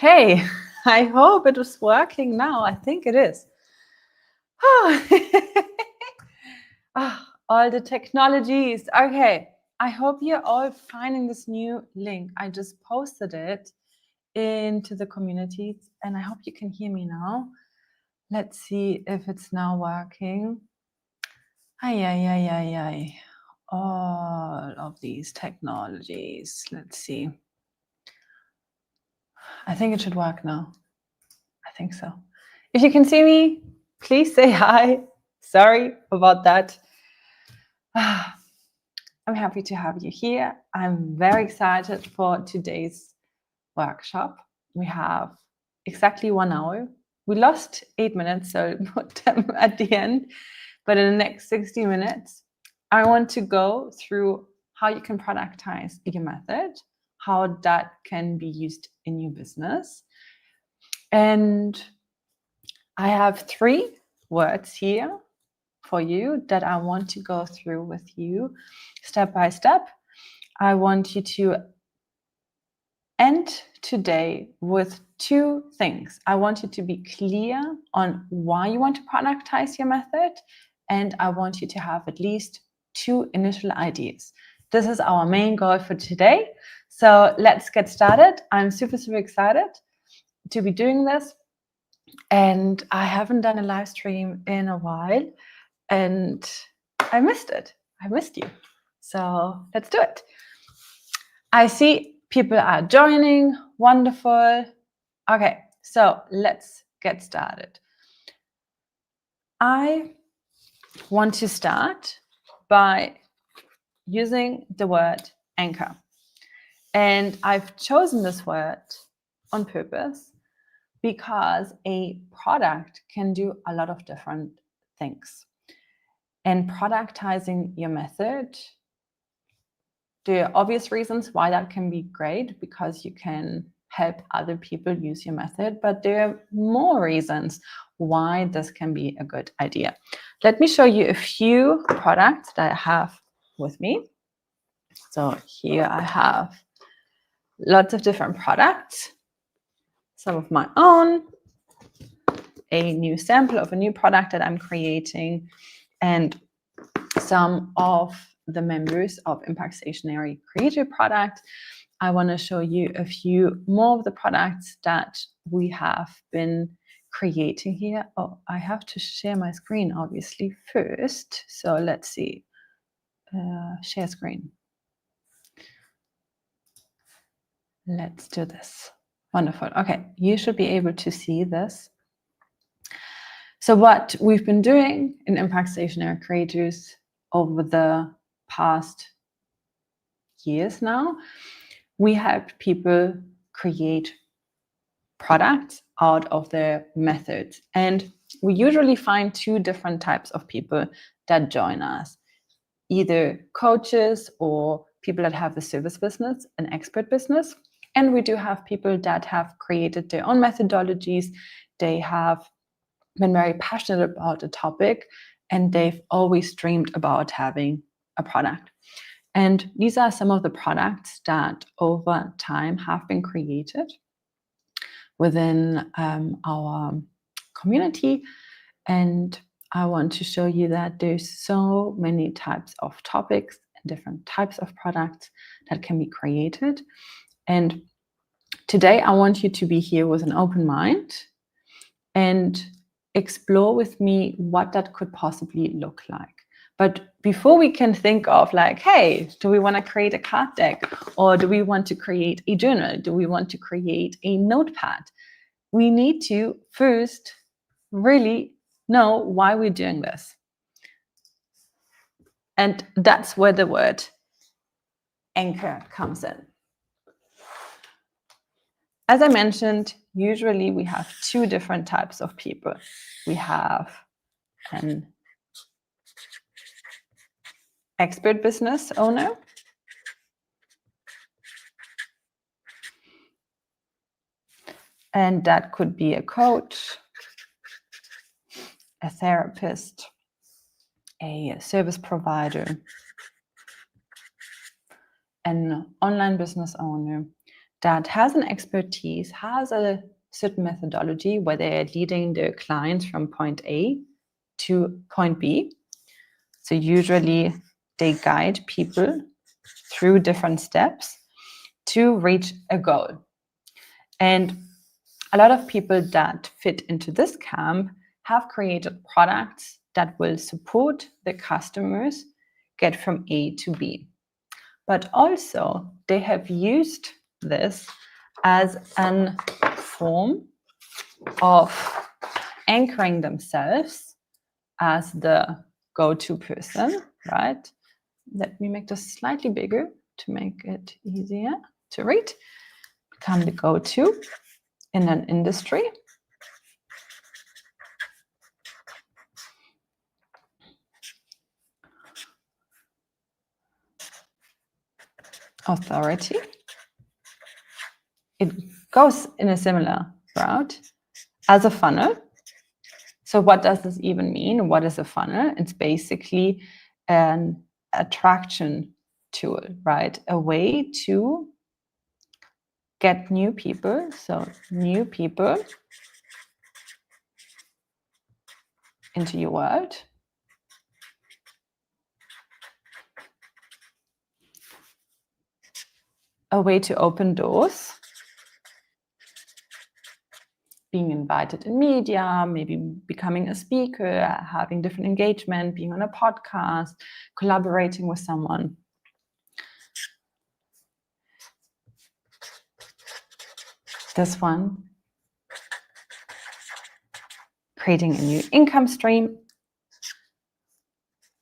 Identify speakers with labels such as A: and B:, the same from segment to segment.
A: Hey, I hope it is working now. I think it is. All the technologies. Okay, I hope you're all finding this new link. I just posted it into the community and I hope you can hear me now. Let's see if it's now working. All of these technologies. Let's see. I think it should work now. I think so. If you can see me, please say hi. Sorry about that. I'm happy to have you here. I'm very excited for today's workshop. We have exactly 1 hour. We lost 8 minutes, so put them at the end. But in the next 60 minutes, I want to go through how you can productize your method, how that can be used in your business. And I have 3 words here for you that I want to go through with you step by step. I want you to end today with 2 things. I want you to be clear on why you want to productize your method, and I want you to have at least 2 initial ideas. This is our main goal for today. So let's get started. I'm super excited to be doing this. And I haven't done a live stream in a while and I missed it. I missed you. So let's do it. I see people are joining. Wonderful. Okay, so let's get started. I want to start by using the word anchor. And I've chosen this word on purpose because a product can do a lot of different things. And productizing your method, there are obvious reasons why that can be great, because you can help other people use your method, but there are more reasons why this can be a good idea. Let me show you a few products that I have with me. So here I have lots of different products, some of my own, a new sample of a new product that I'm creating, and some of the members of Impact Stationery Creator Product. I want to show you a few more of the products that we have been creating here. Oh, I have to share my screen obviously first. So let's see. Share screen. Let's do this. Wonderful. Okay, you should be able to see this. So what we've been doing in Impact Stationery Creators over the past years now, we help people create products out of their methods. And we usually find 2 different types of people that join us, either coaches or people that have a service business, an expert business. And we do have people that have created their own methodologies. They have been very passionate about a topic and they've always dreamed about having a product. And these are some of the products that over time have been created within our community. And I want to show you that there's so many types of topics and different types of products that can be created. And today I want you to be here with an open mind and explore with me what that could possibly look like. But before we can think of like, hey, do we want to create a card deck, or do we want to create a journal? Do we want to create a notepad? We need to first really know why we're doing this. And that's where the word anchor comes in. As I mentioned, usually we have 2 different types of people. We have an expert business owner, and that could be a coach, a therapist, a service provider, an online business owner, that has an expertise, has a certain methodology where they are leading their clients from point A to point B. So usually they guide people through different steps to reach a goal. And a lot of people that fit into this camp have created products that will support the customers get from A to B. But also they have used this as a form of anchoring themselves as the go-to person, right? Let me make this slightly bigger to make it easier to read. Become the go-to in an industry. Authority. It goes in a similar route as a funnel. So what does this even mean? What is a funnel? It's basically an attraction tool, right? A way to get new people. So new people into your world. A way to open doors. Being invited in media, maybe becoming a speaker, having different engagement, being on a podcast, collaborating with someone. This one, creating a new income stream.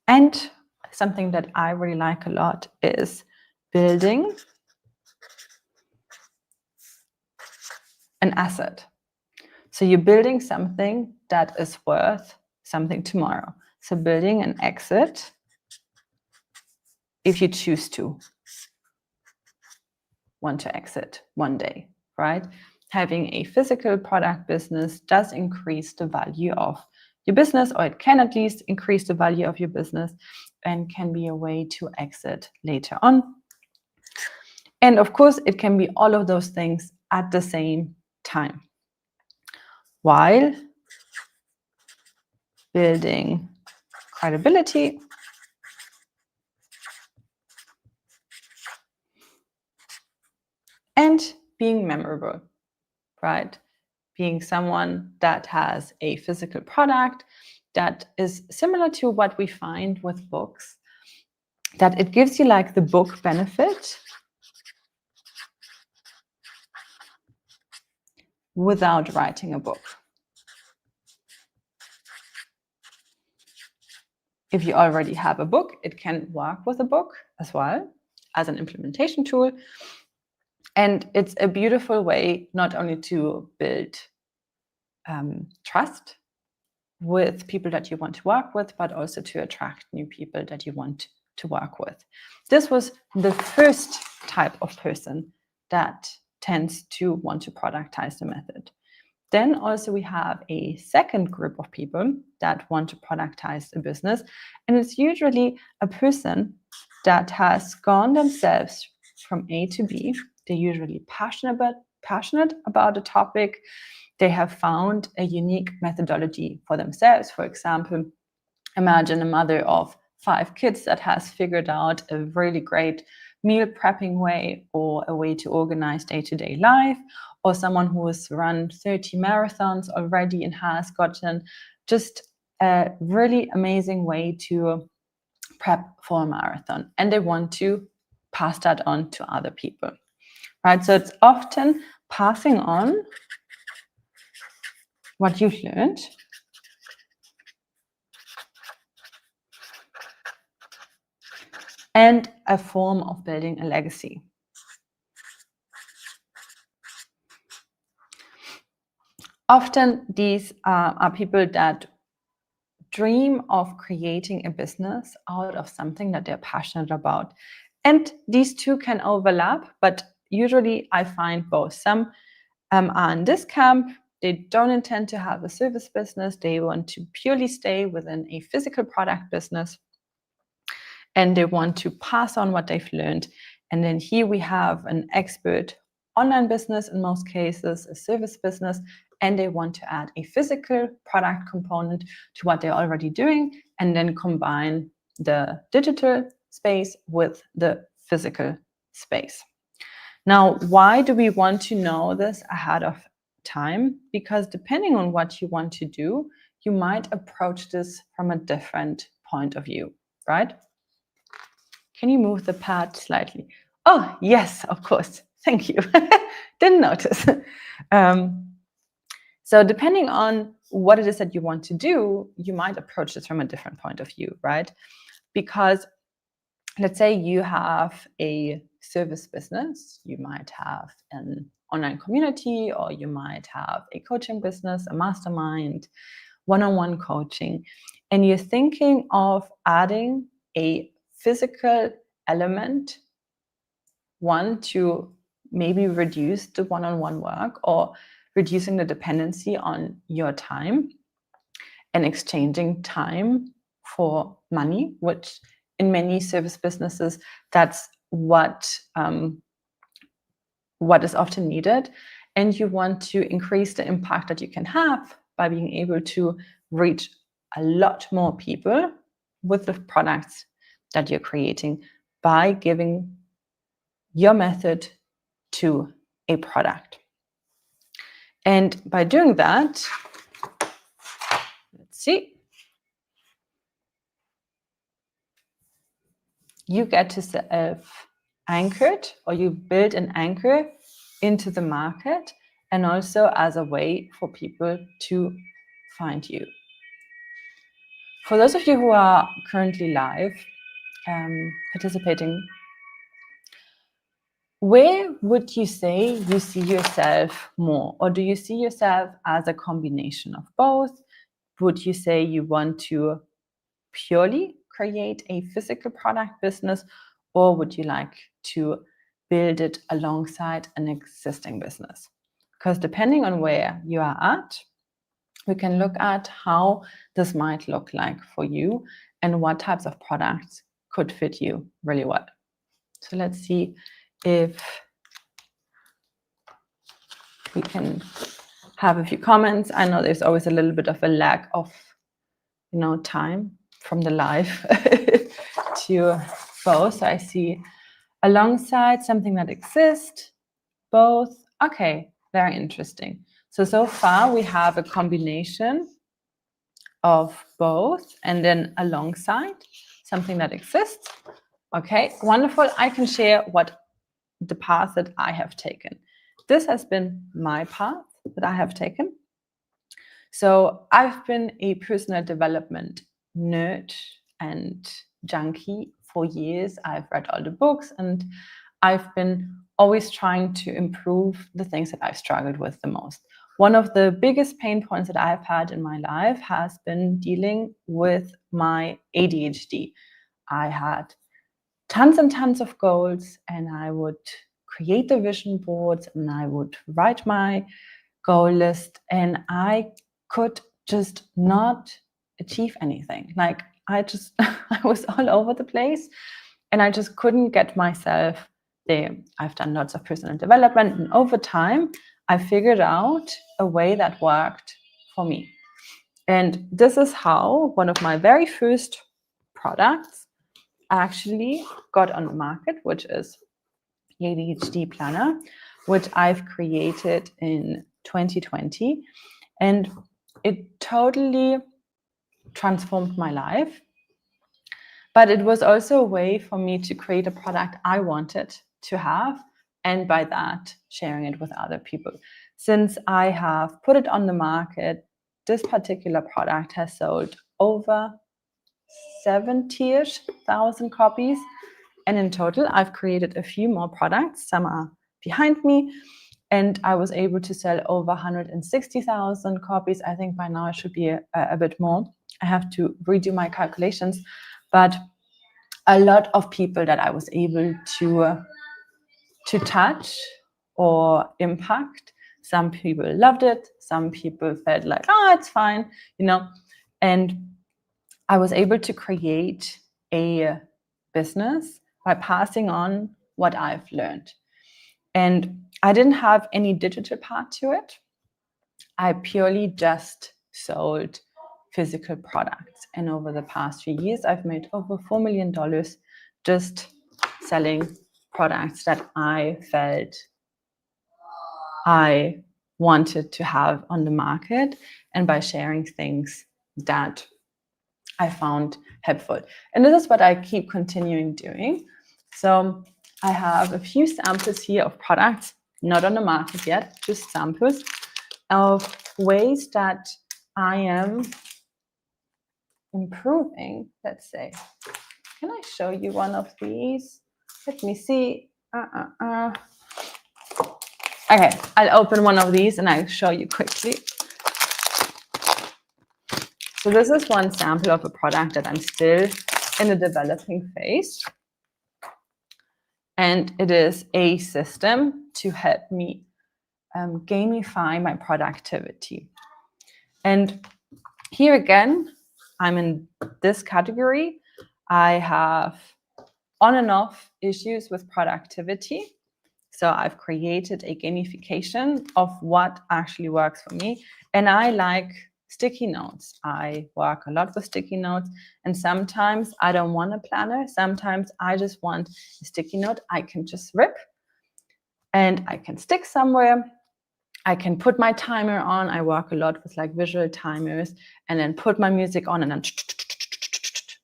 A: And something that I really like a lot is building an asset. So you're building something that is worth something tomorrow. So building an exit if you choose to want to exit one day, right? Having a physical product business does increase the value of your business, or it can at least increase the value of your business and can be a way to exit later on. And of course, it can be all of those things at the same time, while building credibility and being memorable, right? Being someone that has a physical product that is similar to what we find with books, that it gives you like the book benefit without writing a book. If you already have a book, it can work with a book as well as an implementation tool. And it's a beautiful way not only to build trust with people that you want to work with, but also to attract new people that you want to work with. This was the first type of person that tends to want to productize the method. Then also we have a second group of people that want to productize a business. And it's usually a person that has gone themselves from A to B. They're usually passionate about a topic. They have found a unique methodology for themselves. For example, imagine a mother of 5 kids that has figured out a really great meal prepping way or a way to organize day-to-day life, or someone who has run 30 marathons already and has gotten just a really amazing way to prep for a marathon, and they want to pass that on to other people, right? So it's often passing on what you've learned and a form of building a legacy. Often these are people that dream of creating a business out of something that they're passionate about. And these two can overlap, but usually I find both. Some are in this camp. They don't intend to have a service business. They want to purely stay within a physical product business. And they want to pass on what they've learned. And then here we have an expert online business in most cases, a service business, and they want to add a physical product component to what they're already doing, and then combine the digital space with the physical space. Now, why do we want to know this ahead of time? Because depending on what you want to do, you might approach this from a different point of view, right? Can you move the pad slightly? Oh, yes, of course. Thank you. Didn't notice. So depending on what it is that you want to do, you might approach this from a different point of view, right? Because let's say you have a service business, you might have an online community, or you might have a coaching business, a mastermind, one-on-one coaching, and you're thinking of adding a physical element, one, to maybe reduce the one-on-one work or reducing the dependency on your time and exchanging time for money, which in many service businesses, that's what is often needed. And you want to increase the impact that you can have by being able to reach a lot more people with the products that you're creating by giving your method to a product. And by doing that, let's see, you get to self-anchored, or you build an anchor into the market, and also as a way for people to find you. For those of you who are currently live, participating, where would you say you see yourself more? Or do you see yourself as a combination of both? Would you say you want to purely create a physical product business, or would you like to build it alongside an existing business? Because depending on where you are at, we can look at how this might look like for you and what types of products could fit you really well. So let's see if we can have a few comments. I know there's always a little bit of a lack of, time from the live to both. So I see alongside something that exists, both. Okay, very interesting. So far we have a combination of both, and then alongside something that exists. Okay, wonderful. I can share what the path that I have taken. This has been my path that I have taken. So I've been a personal development nerd and junkie for years. I've read all the books, and I've been always trying to improve the things that I've struggled with the most. One of the biggest pain points that I've had in my life has been dealing with my ADHD. I had tons and tons of goals, and I would create the vision boards, and I would write my goal list, and I could just not achieve anything. Like I was all over the place, and I just couldn't get myself there. I've done lots of personal development, and over time, I figured out a way that worked for me. And this is how one of my very first products actually got on the market, which is the ADHD Planner, which I've created in 2020. And it totally transformed my life. But it was also a way for me to create a product I wanted to have, and by that, sharing it with other people. Since I have put it on the market, this particular product has sold over 70,000 copies. And in total, I've created a few more products. Some are behind me. And I was able to sell over 160,000 copies. I think by now it should be a bit more. I have to redo my calculations. But a lot of people that I was able to touch or impact. Some people loved it. Some people felt like, oh, it's fine, And I was able to create a business by passing on what I've learned. And I didn't have any digital part to it. I purely just sold physical products. And over the past 3 years, I've made over $4 million just selling products that I felt I wanted to have on the market, and by sharing things that I found helpful. And this is what I keep continuing doing. So I have a few samples here of products, not on the market yet, just samples of ways that I am improving, let's say. Can I show you one of these? Let me see. Okay, I'll open one of these and I'll show you quickly. So this is one sample of a product that I'm still in the developing phase. And it is a system to help me gamify my productivity. And here again, I'm in this category. I have on and off issues with productivity. So I've created a gamification of what actually works for me. And I like sticky notes. I work a lot with sticky notes. And sometimes I don't want a planner. Sometimes I just want a sticky note I can just rip and I can stick somewhere. I can put my timer on. I work a lot with like visual timers, and then put my music on and then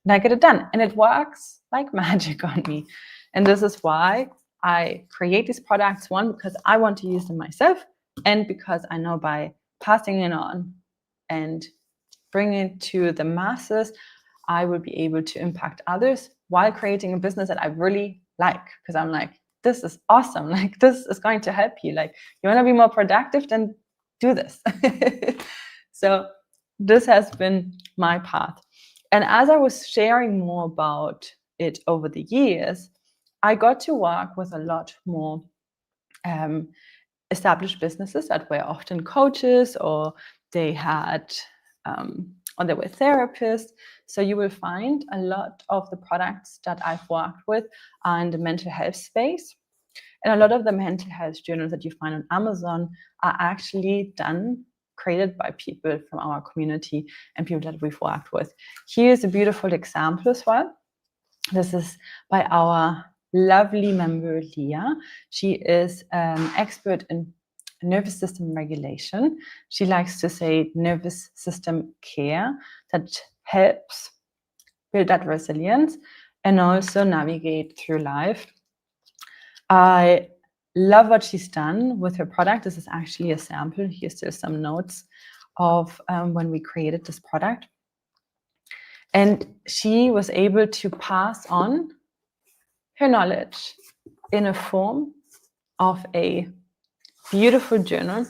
A: I get it done. And it works like magic on me. And this is why I create these products, one, because I want to use them myself, and because I know by passing it on and bringing it to the masses, I will be able to impact others while creating a business that I really like. Because I'm like, this is awesome. Like, this is going to help you. Like, you want to be more productive, then do this. So this has been my path. And as I was sharing more about it over the years, I got to work with a lot more established businesses that were often coaches, or they had or they were therapists. So you will find a lot of the products that I've worked with are in the mental health space. And a lot of the mental health journals that you find on Amazon are actually created by people from our community and people that we've worked with. Here's a beautiful example as well. This is by our lovely member, Leah. She is an expert in nervous system regulation. She likes to say nervous system care that helps build that resilience and also navigate through life. I love what she's done with her product. This is actually a sample. Here's still some notes of when we created this product. And she was able to pass on her knowledge in a form of a beautiful journal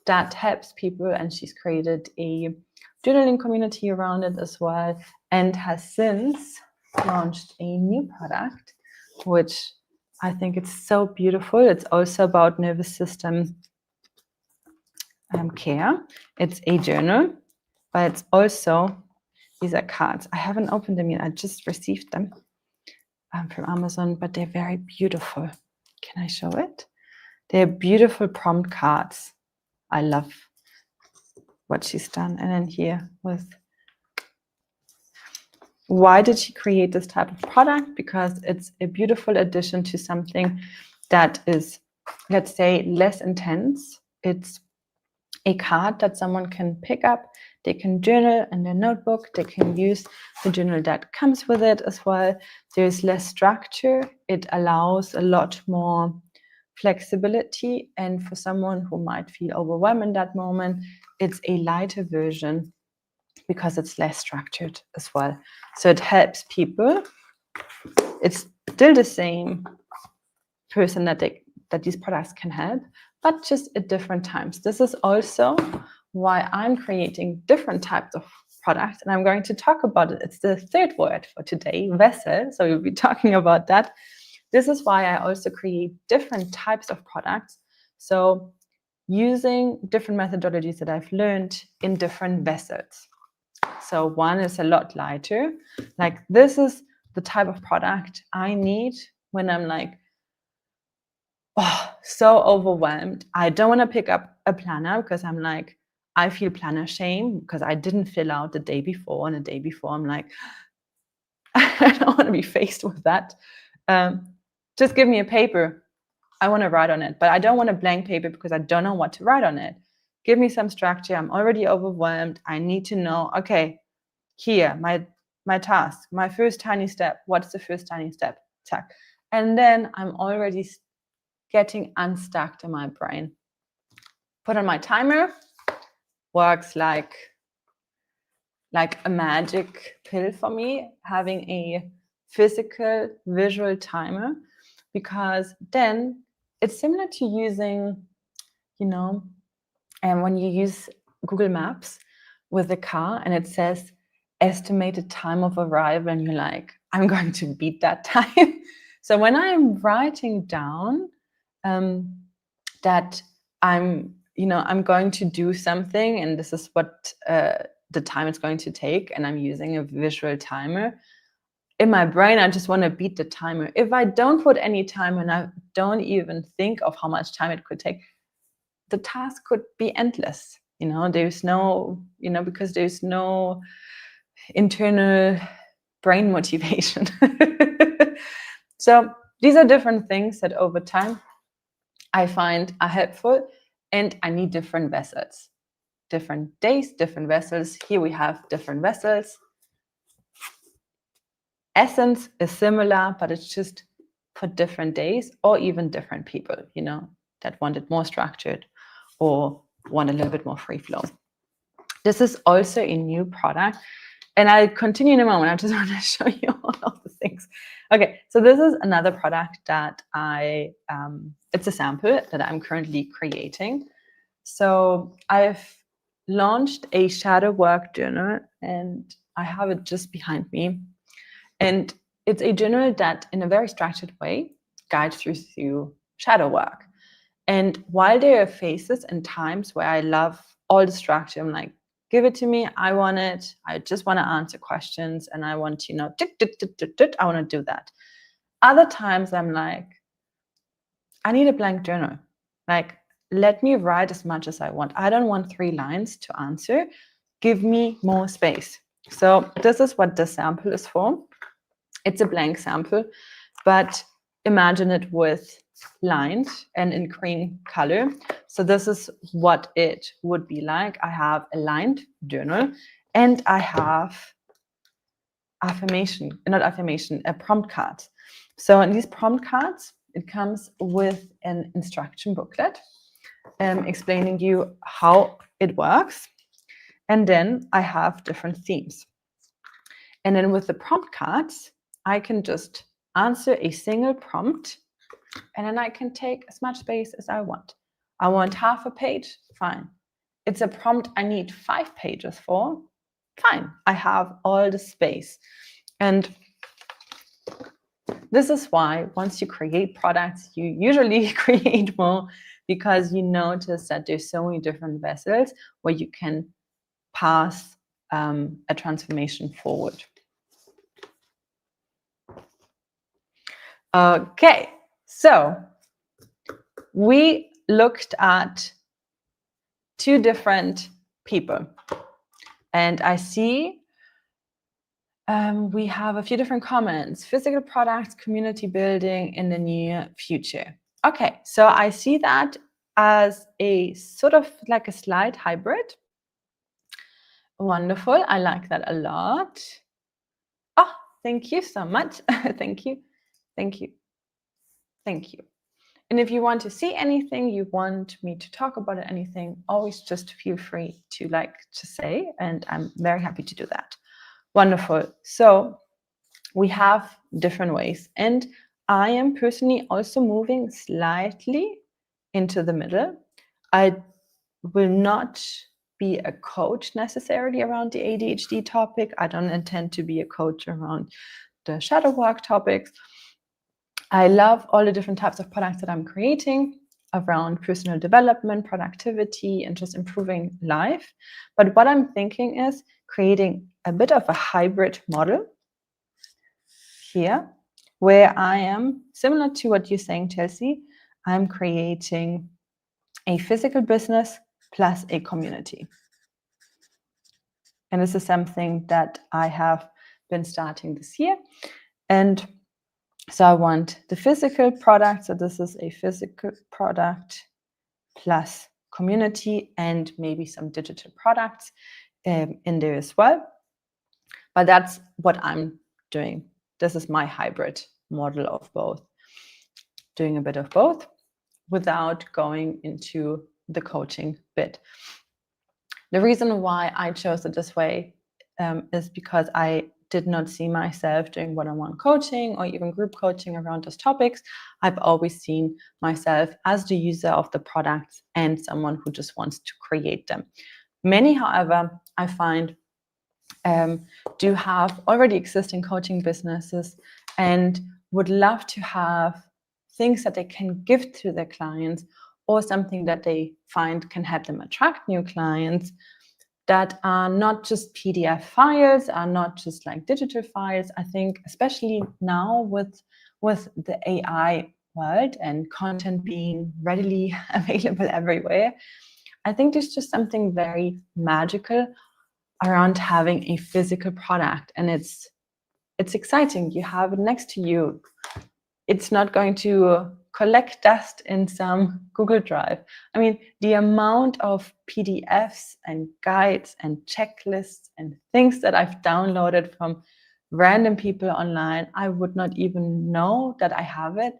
A: that helps people. And she's created a journaling community around it as well, and has since launched a new product, which I think it's so beautiful. It's also about nervous system care. It's a journal, but it's also, these are cards. I haven't opened them yet. I just received them from Amazon, but they're very beautiful. Can I show it? They're beautiful prompt cards. I love what she's done. And then here with, why did she create this type of product? Because it's a beautiful addition to something that is, let's say, less intense. It's a card that someone can pick up. They can journal in their notebook. They can use the journal that comes with it as well. There's less structure. It allows a lot more flexibility. And for someone who might feel overwhelmed in that moment, it's a lighter version because it's less structured as well. So it helps people. It's still the same person that these products can help, but just at different times. This is also why I'm creating different types of products, and I'm going to talk about it. It's the third word for today, vessel. So we'll be talking about that. This is why I also create different types of products. So using different methodologies that I've learned in different vessels. So one is a lot lighter. Like, this is the type of product I need when I'm like so overwhelmed. I don't want to pick up a planner because I'm like, I feel planner shame because I didn't fill out the day before, and the day before I'm like, I don't want to be faced with that. Just give me a paper. I want to write on it, but I don't want a blank paper because I don't know what to write on it. Give me some structure. I'm already overwhelmed. I need to know, okay, here, my task, my first tiny step. What's the first tiny step? Tack. And then I'm already getting unstuck in my brain. Put on my timer. Works like a magic pill for me, having a physical visual timer, because then it's similar to using, and when you use Google Maps with a car and it says estimated time of arrival, and you're like, I'm going to beat that time. So when I'm writing down that I'm going to do something, and this is what the time it's going to take, and I'm using a visual timer, in my brain, I just want to beat the timer. If I don't put any timer and I don't even think of how much time it could take, the task could be endless. There's no, because there's no internal brain motivation. So these are different things that over time I find are helpful, and I need different vessels. Different days, different vessels. Here we have different vessels. Essence is similar, but it's just for different days or even different people, that want it more structured or want a little bit more free flow. This is also a new product, and I'll continue in a moment. I just want to show you all of the things. Okay, so this is another product that it's a sample that I'm currently creating. So I've launched a shadow work journal, and I have it just behind me. And it's a journal that, in a very structured way, guides you through shadow work. And while there are phases and times where I love all the structure, I'm like, give it to me, I want it. I just want to answer questions, and I want to, I want to do that. Other times I'm like, I need a blank journal. Like, let me write as much as I want. I don't want 3 lines to answer. Give me more space. So this is what this sample is for. It's a blank sample, but imagine it with lines and in green color. So this is what it would be like. I have a lined journal, and I have a prompt card. So in these prompt cards, it comes with an instruction booklet explaining you how it works. And then I have different themes. And then with the prompt cards, I can just answer a single prompt, and then I can take as much space as I want. I want half a page, fine. It's a prompt I need 5 pages for, fine. I have all the space. And this is why once you create products, you usually create more, because you notice that there's so many different vessels where you can pass a transformation forward. Okay, so we looked at 2 different people, and I see we have a few different comments. Physical products, community building in the near future. Okay, so I see that as a sort of like a slight hybrid. Wonderful, I like that a lot. Oh, thank you so much. Thank you. Thank you. Thank you. And if you want to see anything, you want me to talk about anything, always just feel free to say, and I'm very happy to do that. Wonderful. So we have different ways, and I am personally also moving slightly into the middle. I will not be a coach necessarily around the ADHD topic. I don't intend to be a coach around the shadow work topics. I love all the different types of products that I'm creating around personal development, productivity, and just improving life. But what I'm thinking is creating a bit of a hybrid model here, where I am, similar to what you're saying, Chelsea, I'm creating a physical business plus a community. And this is something that I have been starting this year. And so I want the physical product. So this is a physical product plus community and maybe some digital products in there as well. But that's what I'm doing. This is my hybrid model of both, doing a bit of both without going into the coaching bit. The reason why I chose it this way is because I did not see myself doing one-on-one coaching or even group coaching around those topics. I've always seen myself as the user of the products and someone who just wants to create them. Many, however, I find do have already existing coaching businesses and would love to have things that they can give to their clients or something that they find can help them attract new clients that are not just PDF files, are not just like digital files. I think especially now with the AI world and content being readily available everywhere, I think there's just something very magical around having a physical product, and it's exciting. You have it next to you. It's not going to collect dust in some Google Drive. I mean, the amount of PDFs and guides and checklists and things that I've downloaded from random people online, I would not even know that I have it.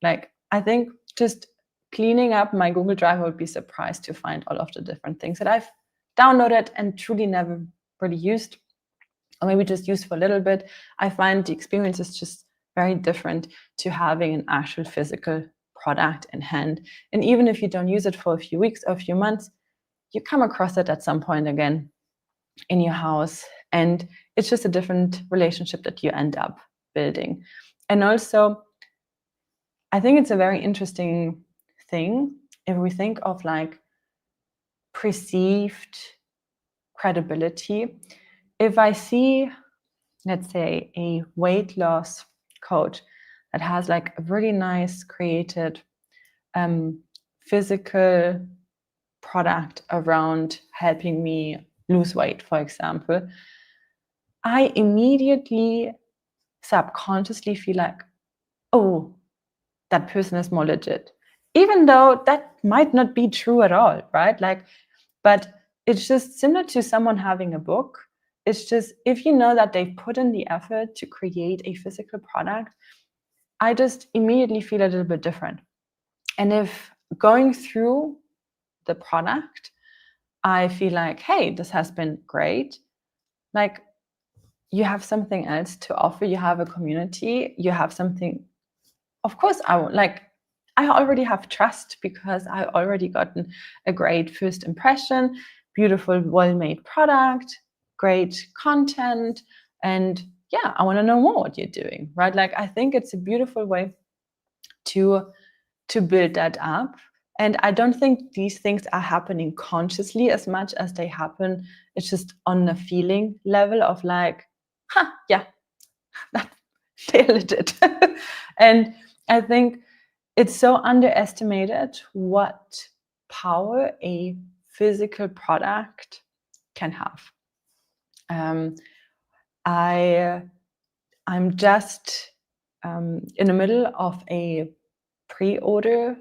A: Like, I think just cleaning up my Google Drive, I would be surprised to find all of the different things that I've downloaded and truly never really used, or maybe just used for a little bit. I find the experience is just very different to having an actual physical product in hand. And even if you don't use it for a few weeks or a few months, you come across it at some point again in your house. And it's just a different relationship that you end up building. And also, I think it's a very interesting thing if we think of like perceived credibility. If I see, let's say, a weight loss coach that has like a really nice created physical product around helping me lose weight, for example, I immediately subconsciously feel like, oh, that person is more legit, even though that might not be true at all, right? Like, but it's just similar to someone having a book. It's just, if you know that they've put in the effort to create a physical product, I just immediately feel a little bit different. And if going through the product, I feel like, hey, this has been great. Like, you have something else to offer. You have a community. You have something. Of course, I already have trust because I already gotten a great first impression, beautiful, well-made product, great content, and yeah, I want to know more what you're doing, right? Like, I think it's a beautiful way to build that up. And I don't think these things are happening consciously as much as they happen. It's just on a feeling level of like, yeah, they're legit. And I think it's so underestimated what power a physical product can have. I'm just in the middle of a pre-order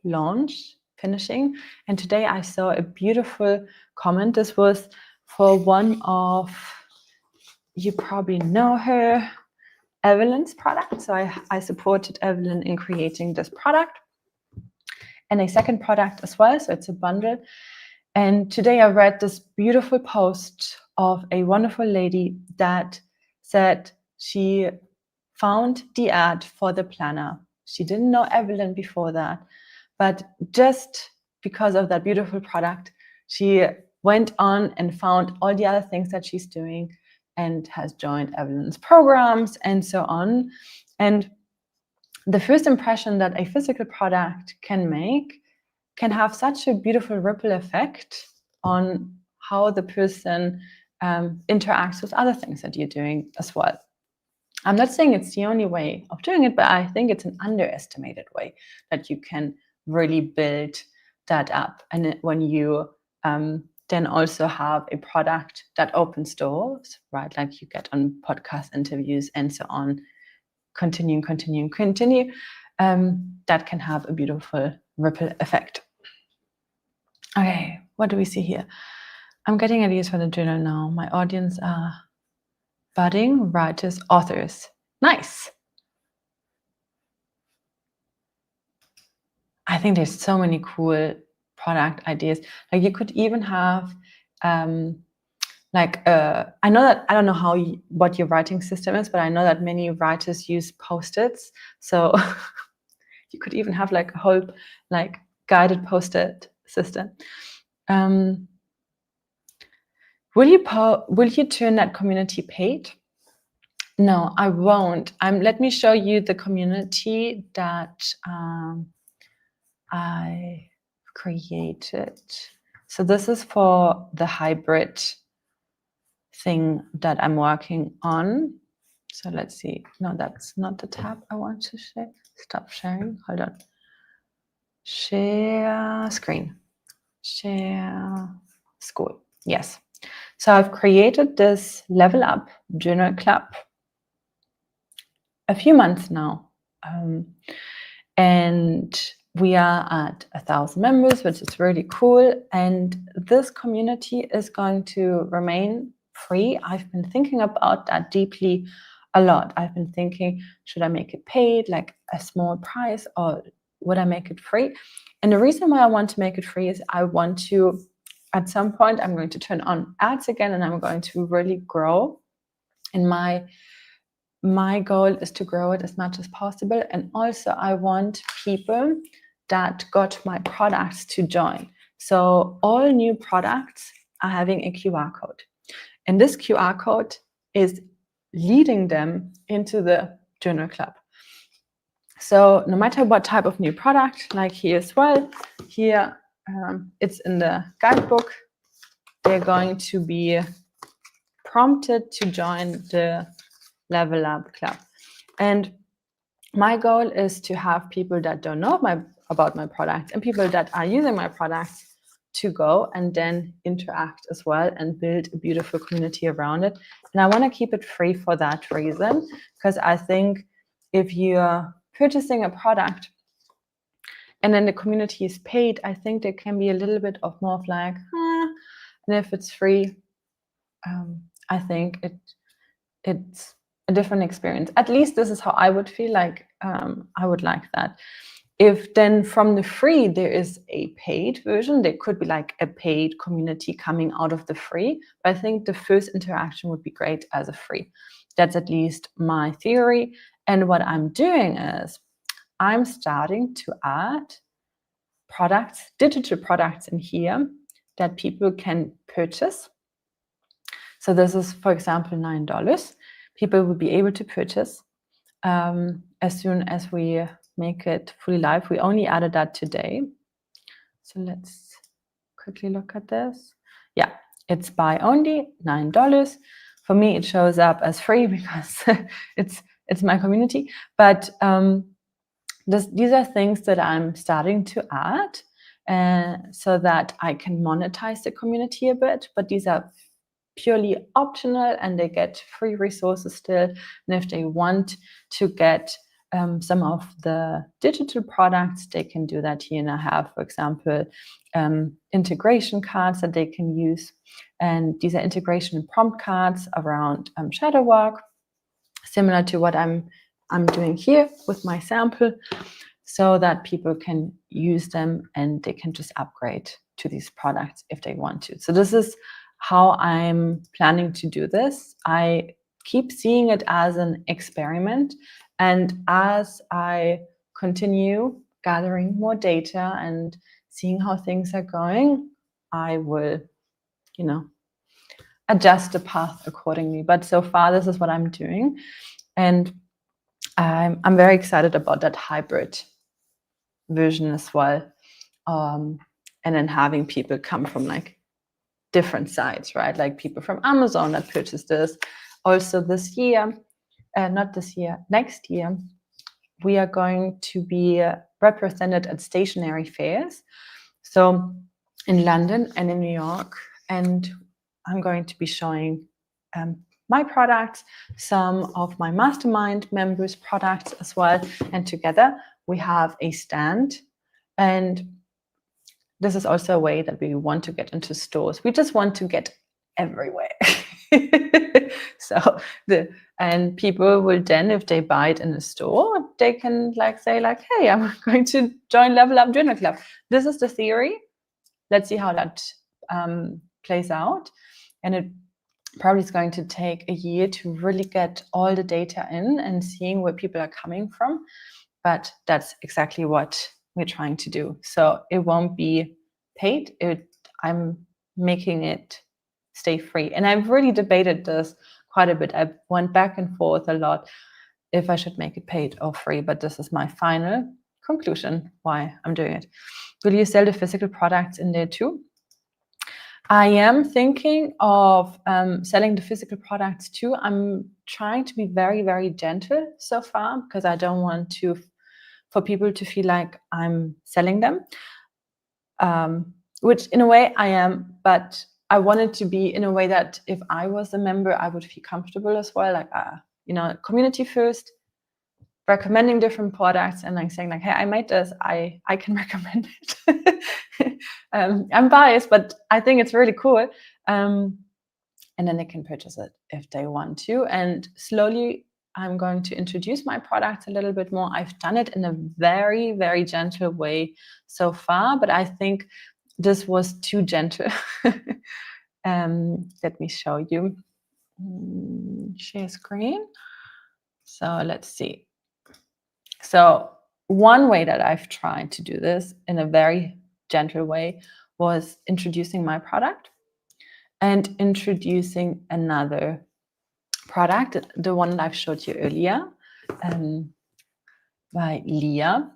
A: launch finishing, and today I saw a beautiful comment. This was for one of, you probably know her, Evelyn's product. So I supported Evelyn in creating this product and a second product as well. So it's a bundle. And today I read this beautiful post of a wonderful lady that said she found the ad for the planner. She didn't know Evelyn before that, but just because of that beautiful product, she went on and found all the other things that she's doing and has joined Evelyn's programs and so on. And the first impression that a physical product can make can have such a beautiful ripple effect on how the person interacts with other things that you're doing as well. I'm not saying it's the only way of doing it, but I think it's an underestimated way that you can really build that up. And when you then also have a product that opens doors, right? Like you get on podcast interviews and so on, continue, that can have a beautiful ripple effect. Okay, what do we see here? I'm getting ideas for the journal now. My audience are budding writers, authors. Nice. I think there's so many cool product ideas. Like you could even have I know that I don't know what your writing system is, but I know that many writers use Post-its. So you could even have like a whole like guided Post-it system. Will you turn that community paid? No, I won't. Let me show you the community that I created. So this is for the hybrid thing that I'm working on. So let's see. No, that's not the tab I want to share. Stop sharing. Hold on. Share screen. Share school. Yes. So I've created this Level Up Journal Club a few months now. And we are at 1,000 members, which is really cool. And this community is going to remain free. I've been thinking about that deeply a lot. I've been thinking, should I make it paid, like a small price, or would I make it free? And the reason why I want to make it free is I want to, at some point, I'm going to turn on ads again, and I'm going to really grow. And my goal is to grow it as much as possible. And also I want people that got my products to join. So all new products are having a QR code. And this QR code is leading them into the journal club. So no matter what type of new product, like here as well, here it's in the guidebook, they're going to be prompted to join the Level Up Club. And my goal is to have people that don't know about my product and people that are using my products to go and then interact as well and build a beautiful community around it. And I want to keep it free for that reason, because I think if you're purchasing a product and then the community is paid, I think there can be a little bit of more of like, and if it's free, I think it's a different experience. At least this is how I would feel like. I would like that. If then from the free there is a paid version, there could be like a paid community coming out of the free. But I think the first interaction would be great as a free. That's at least my theory. And what I'm doing is I'm starting to add products, digital products in here that people can purchase. So this is, for example, $9. People will be able to purchase as soon as we make it fully live. We only added that today. So let's quickly look at this. Yeah, it's buy only, $9. For me, it shows up as free because it's my community. But these are things that I'm starting to add so that I can monetize the community a bit. But these are purely optional and they get free resources still. And if they want to get some of the digital products, they can do that here. And I have, for example, integration cards that they can use. And these are integration and prompt cards around shadow work, similar to what I'm doing here with my sample, so that people can use them and they can just upgrade to these products if they want to. So this is how I'm planning to do this. I keep seeing it as an experiment. And as I continue gathering more data and seeing how things are going, I will, adjust the path accordingly. But so far, this is what I'm doing. And I'm very excited about that hybrid version as well. And then having people come from like different sites, right? Like people from Amazon that purchased this. Also this year, not this year, next year, we are going to be represented at stationery fairs. So in London and in New York, and I'm going to be showing my products, some of my mastermind members' products as well. And together we have a stand. And this is also a way that we want to get into stores. We just want to get everywhere. And people will then, if they buy it in a store, they can say, hey, I'm going to join Level Up Journal Club. This is the theory. Let's see how that plays out. And it probably is going to take a year to really get all the data in and seeing where people are coming from. But that's exactly what we're trying to do. So it won't be paid. I'm making it stay free. And I've really debated this quite a bit. I went back and forth a lot if I should make it paid or free, but this is my final conclusion why I'm doing it. Will you sell the physical products in there too? I am thinking of selling the physical products too. I'm trying to be very, very gentle so far because I don't want for people to feel like I'm selling them, which in a way I am, but I want it to be in a way that if I was a member, I would feel comfortable as well, community first, recommending different products and saying hey, I made this, I can recommend it. I'm biased, but I think it's really cool. And then they can purchase it if they want to. And slowly I'm going to introduce my products a little bit more. I've done it in a very, very gentle way so far, but I think this was too gentle. Let me show you. Share screen. So let's see. So one way that I've tried to do this in a very gentle way was introducing my product and introducing another product, the one that I've showed you earlier, by Leah.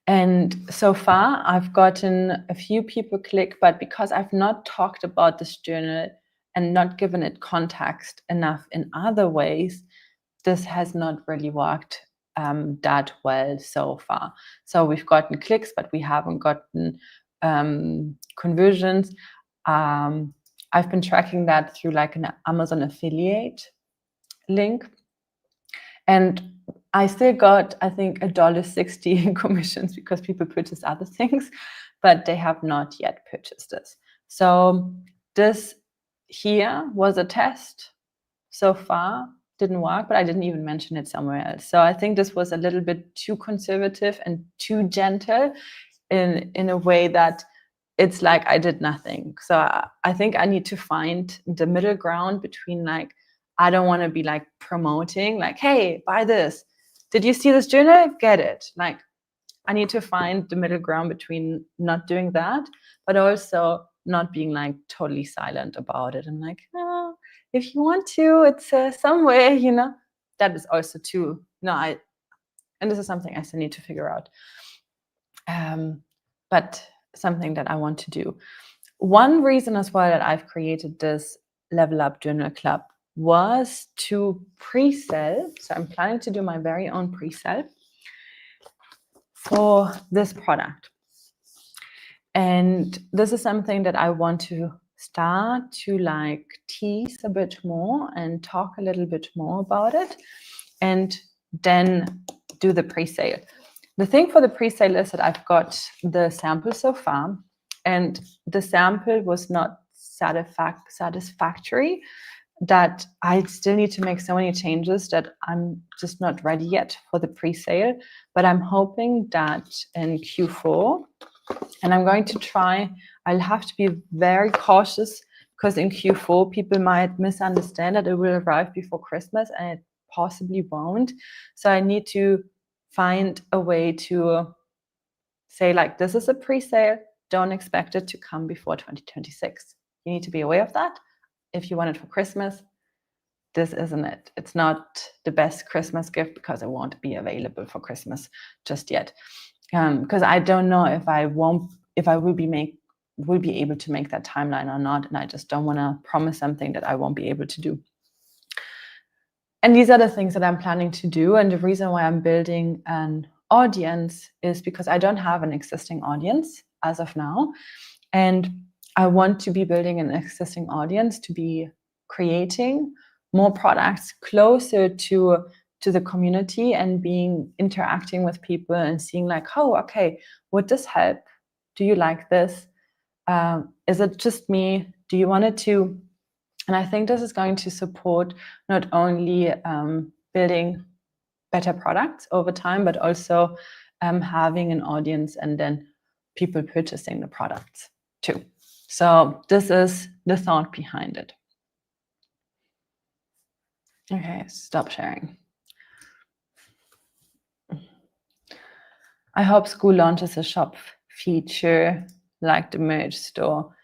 A: And so far I've gotten a few people click, but because I've not talked about this journal and not given it context enough in other ways, this has not really worked that well so far. So we've gotten clicks, but we haven't gotten conversions. I've been tracking that through an Amazon affiliate link. And I still got, I think, $1.60 in commissions because people purchase other things, but they have not yet purchased this. So this here was a test so far. Didn't work, but I didn't even mention it somewhere else. So I think this was a little bit too conservative and too gentle in a way that it's like I did nothing. So I think I need to find the middle ground between I don't want to be promoting hey, buy this. Did you see this journal? Get it. I need to find the middle ground between not doing that, but also not being totally silent about it and oh, if you want to, it's somewhere, that is also too, and this is something I still need to figure out. But something that I want to do. One reason as well that I've created this Level Up Journal Club was to pre-sell. So I'm planning to do my very own pre-sell for this product. And this is something that I want to start to tease a bit more and talk a little bit more about it, and then do the pre-sale. The thing for the pre-sale is that I've got the sample so far, and the sample was not satisfactory, that I still need to make so many changes that I'm just not ready yet for the pre-sale. But I'm hoping that in Q4, and I'm going to try, I'll have to be very cautious because in Q4 people might misunderstand that it will arrive before Christmas, and it possibly won't. So I need to find a way to say this is a pre-sale, don't expect it to come before 2026. You need to be aware of that. If you want it for Christmas, this isn't it. It's not the best Christmas gift because it won't be available for Christmas just yet. Because I don't know if I will be able to make that timeline or not, and I just don't want to promise something that I won't be able to do. And these are the things that I'm planning to do. And the reason why I'm building an audience is because I don't have an existing audience as of now. And I want to be building an existing audience, to be creating more products closer to the community and interacting with people and seeing like, oh, okay, would this help? Do you like this? Is it just me? Do you want it to? And I think this is going to support not only building better products over time, but also having an audience and then people purchasing the products too. So this is the thought behind it. Okay, stop sharing. I hope school launches a shop feature like the merch store.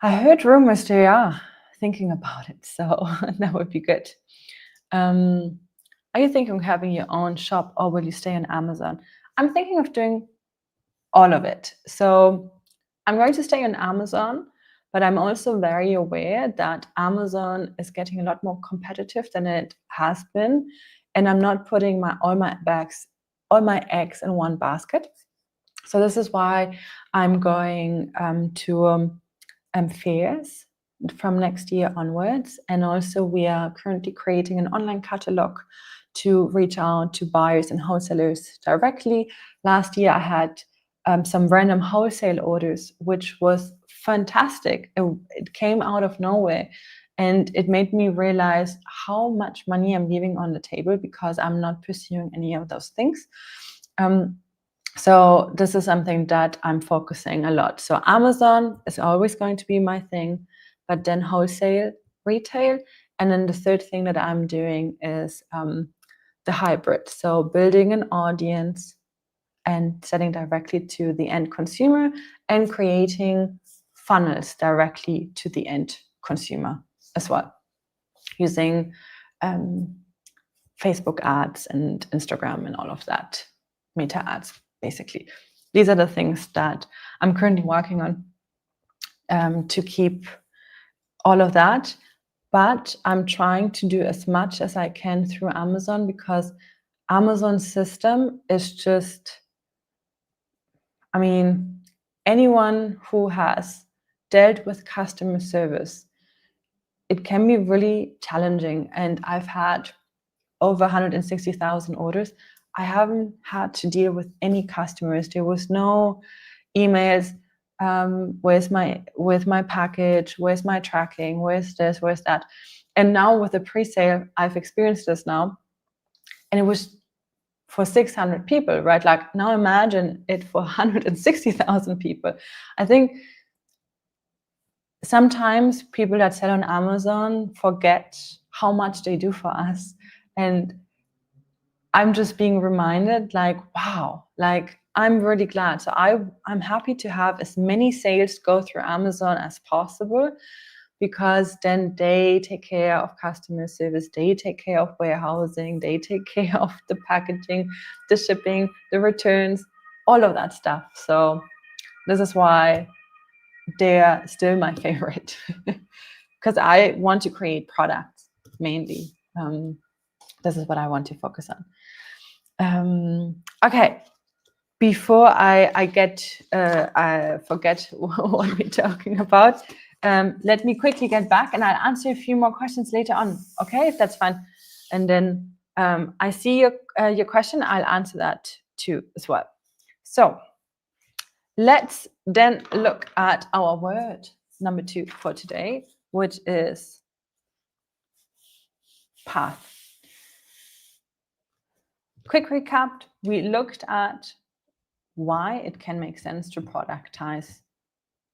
A: I heard rumors they are thinking about it, so that would be good. Are you thinking of having your own shop, or will you stay on Amazon? I'm thinking of doing all of it. So I'm going to stay on Amazon, but I'm also very aware that Amazon is getting a lot more competitive than it has been. And I'm not putting all my eggs in one basket. So this is why I'm going to fairs from next year onwards. And also we are currently creating an online catalog to reach out to buyers and wholesalers directly. Last year I had some random wholesale orders, which was fantastic. It came out of nowhere. And it made me realize how much money I'm leaving on the table because I'm not pursuing any of those things. So this is something that I'm focusing a lot. So Amazon is always going to be my thing, but then wholesale, retail. And then the third thing that I'm doing is the hybrid. So building an audience and selling directly to the end consumer and creating funnels directly to the end consumer as well, using Facebook ads and Instagram and all of that, meta ads. Basically, these are the things that I'm currently working on to keep all of that. But I'm trying to do as much as I can through Amazon because Amazon's system is just, I mean, anyone who has dealt with customer service, it can be really challenging. And I've had over 160,000 orders. I haven't had to deal with any customers. There was no emails. Where's my package? Where's my tracking? Where's this? Where's that? And now with the pre-sale, I've experienced this now, and it was for 600 people, right? Like now imagine it for 160,000 people. I think sometimes people that sell on Amazon forget how much they do for us, and I'm just being reminded like, wow, like I'm really glad. So I'm happy to have as many sales go through Amazon as possible because then they take care of customer service, they take care of warehousing, they take care of the packaging, the shipping, the returns, all of that stuff. So this is why they're still my favorite because I want to create products mainly. This is what I want to focus on. Okay, before I forget what we're talking about, let me quickly get back and I'll answer a few more questions later on, okay, if that's fine. And then I see your question, I'll answer that too as well. So let's then look at our word number 2 for today, which is path. Quick recap, we looked at why it can make sense to productize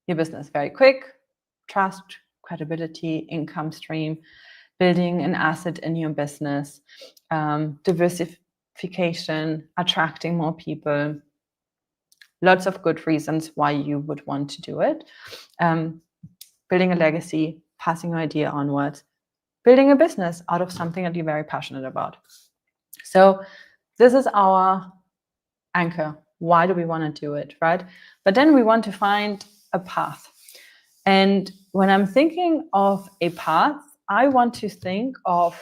A: your business very quick, trust, credibility, income stream, building an asset in your business, diversification, attracting more people, lots of good reasons why you would want to do it, building a legacy, passing your idea onwards, building a business out of something that you're very passionate about. So this is our anchor. Why do we want to do it, right? But then we want to find a path. And when I'm thinking of a path, I want to think of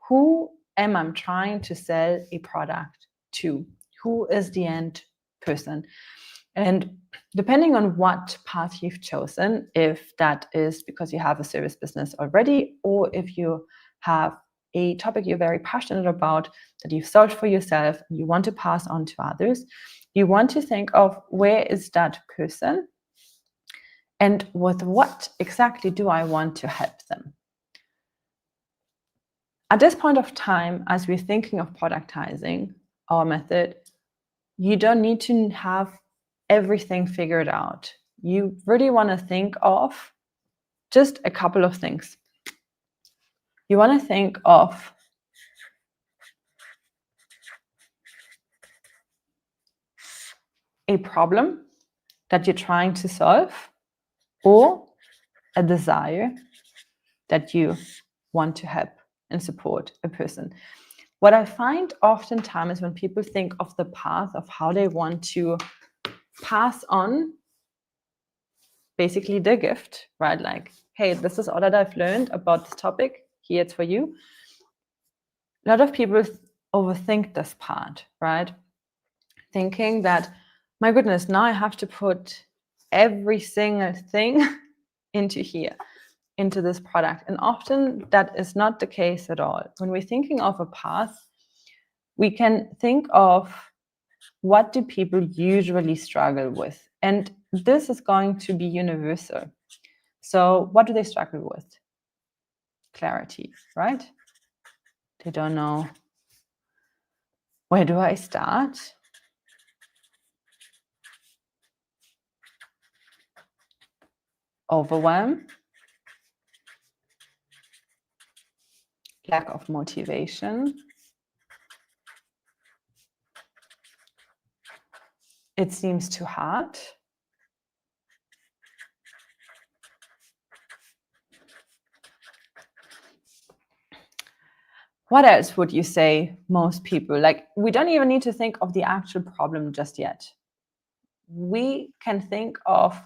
A: who am I trying to sell a product to? Who is the end person? And depending on what path you've chosen, if that is because you have a service business already, or if you have a topic you're very passionate about that you've solved for yourself and you want to pass on to others, you want to think of where is that person and with what exactly do I want to help them? At this point of time, as we're thinking of productizing our method, you don't need to have everything figured out. You really want to think of just a couple of things. You want to think of a problem that you're trying to solve or a desire that you want to help and support a person. What I find oftentimes is when people think of the path of how they want to pass on basically the gift, right? Like, hey, this is all that I've learned about this topic. Here it's for you. A lot of people overthink this part, right? Thinking that, my goodness, now I have to put every single thing into here, into this product. And often that is not the case at all. When we're thinking of a path, we can think of what do people usually struggle with? And this is going to be universal. So what do they struggle with? Clarity, right? They don't know, where do I start? Overwhelm, lack of motivation. It seems too hard. What else would you say most people, like, we don't even need to think of the actual problem just yet. We can think of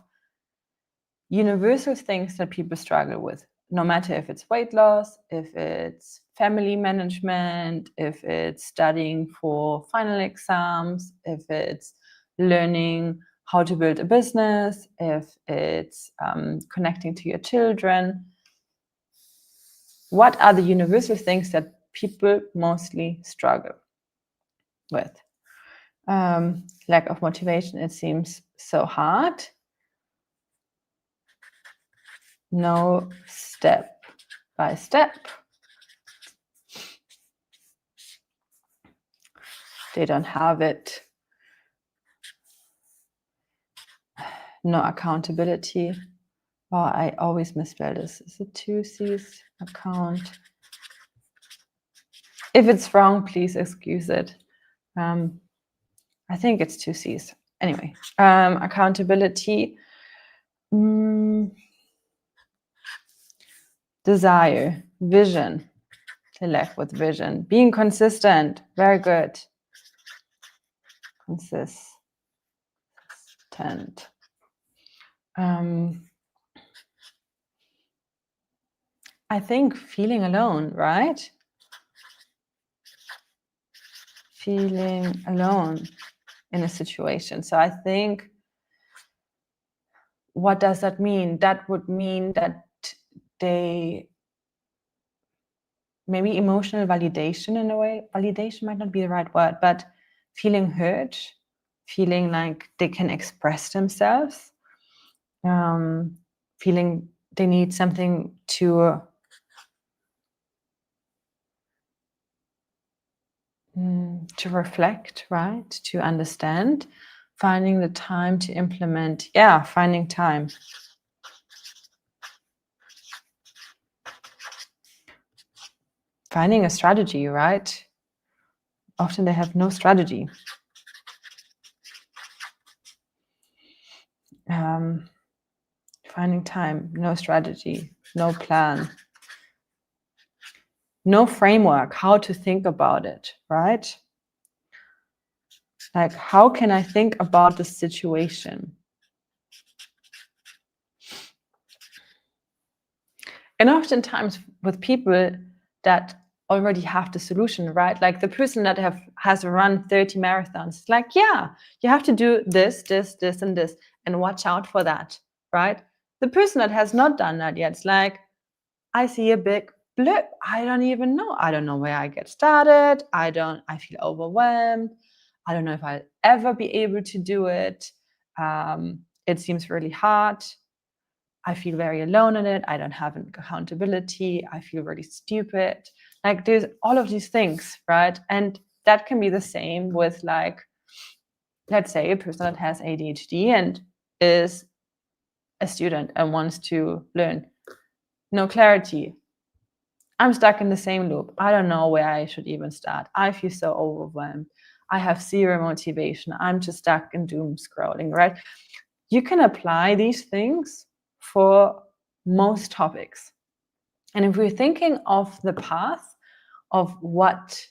A: universal things that people struggle with, no matter if it's weight loss, if it's family management, if it's studying for final exams, if it's learning how to build a business, if it's connecting to your children. What are the universal things that people mostly struggle with? Lack of motivation, it seems so hard. No step by step. They don't have it. No accountability. Oh, I always misspell this. Is it 2 C's? Account. If it's wrong, please excuse it. I think it's 2 C's. Anyway, accountability. Desire, vision. They lack with vision. Being consistent. Very good. Consistent. I think feeling alone, right? Feeling alone in a situation. So I think, what does that mean? That would mean that they, maybe emotional validation in a way. Validation might not be the right word, but feeling heard, feeling like they can express themselves, feeling they need something to reflect, right? To understand, finding the time to implement. Yeah, finding time. Finding a strategy, right? Often they have no strategy. Finding time, no strategy, no plan, no framework, how to think about it, right? Like, how can I think about the situation? And oftentimes with people that already have the solution, right? Like the person that has run 30 marathons, like, yeah, you have to do this, this, this, and this, and watch out for that, right? The person that has not done that yet, it's like, I see a big blip. I don't even know. I don't know where I get started. I feel overwhelmed. I don't know if I'll ever be able to do it. It seems really hard. I feel very alone in it. I don't have an accountability. I feel really stupid. Like there's all of these things, right? And that can be the same with, like, let's say a person that has ADHD and is a student and wants to learn. No clarity. I'm stuck in the same loop. I don't know where I should even start. I feel so overwhelmed. I have zero motivation. I'm just stuck in doom scrolling, right? You can apply these things for most topics. And if we're thinking of the path of what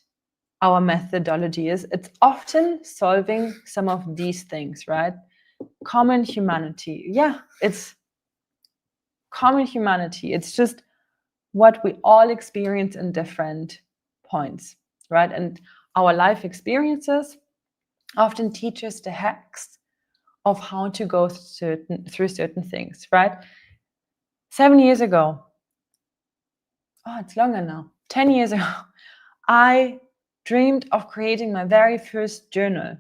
A: our methodology is, it's often solving some of these things, right? Common humanity. Yeah, it's common humanity. It's just what we all experience in different points, right? And our life experiences often teach us the hacks of how to go through certain things, right? 7 years ago, it's longer now, 10 years ago, I dreamed of creating my very first journal.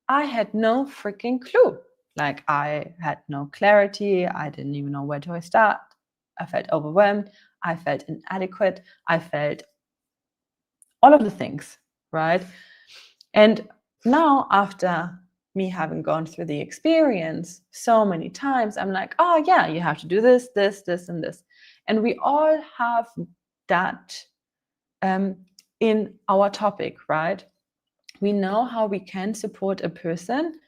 A: I had no freaking clue. Like, I had no clarity. I didn't even know where to start. I felt overwhelmed. I felt inadequate. I felt all of the things, right? And now, after me having gone through the experience so many times, I'm like, oh yeah, you have to do this, this, this, and this. And we all have that in our topic, right? We know how we can support a person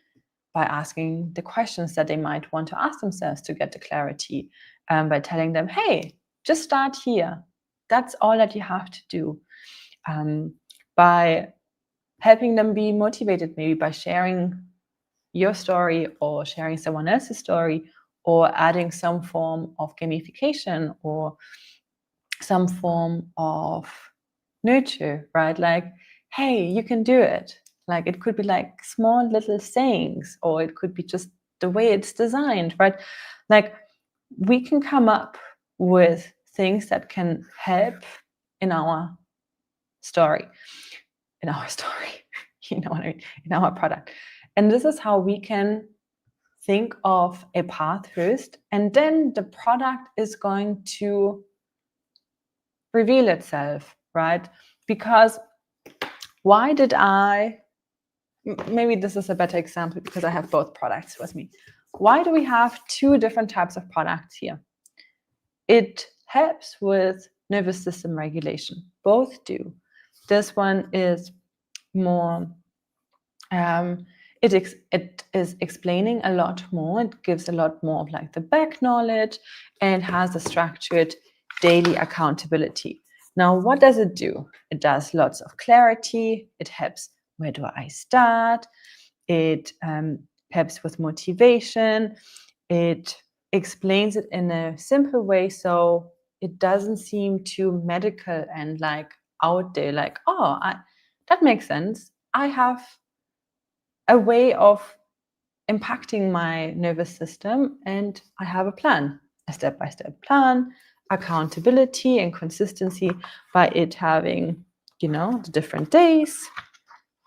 A: by asking the questions that they might want to ask themselves to get the clarity, by telling them, hey, just start here. That's all that you have to do. By helping them be motivated, maybe by sharing your story or sharing someone else's story, or adding some form of gamification or some form of nurture, right? Like, hey, you can do it. Like, it could be like small little sayings, or it could be just the way it's designed, right? Like, we can come up with things that can help in our story, you know what I mean, in our product. And this is how we can think of a path first, and then the product is going to reveal itself, right? Because why did maybe this is a better example because I have both products with me. Why do we have two different types of products here? It helps with nervous system regulation. Both do. This one is more, it is explaining a lot more. It gives a lot more of like the back knowledge and has a structured daily accountability. Now, what does it do? It does lots of clarity. It helps, where do I start? It helps with motivation. It explains it in a simple way, so it doesn't seem too medical and like out there, like, oh, that makes sense. I have a way of impacting my nervous system and I have a plan, a step-by-step plan, accountability and consistency by it having, the different days,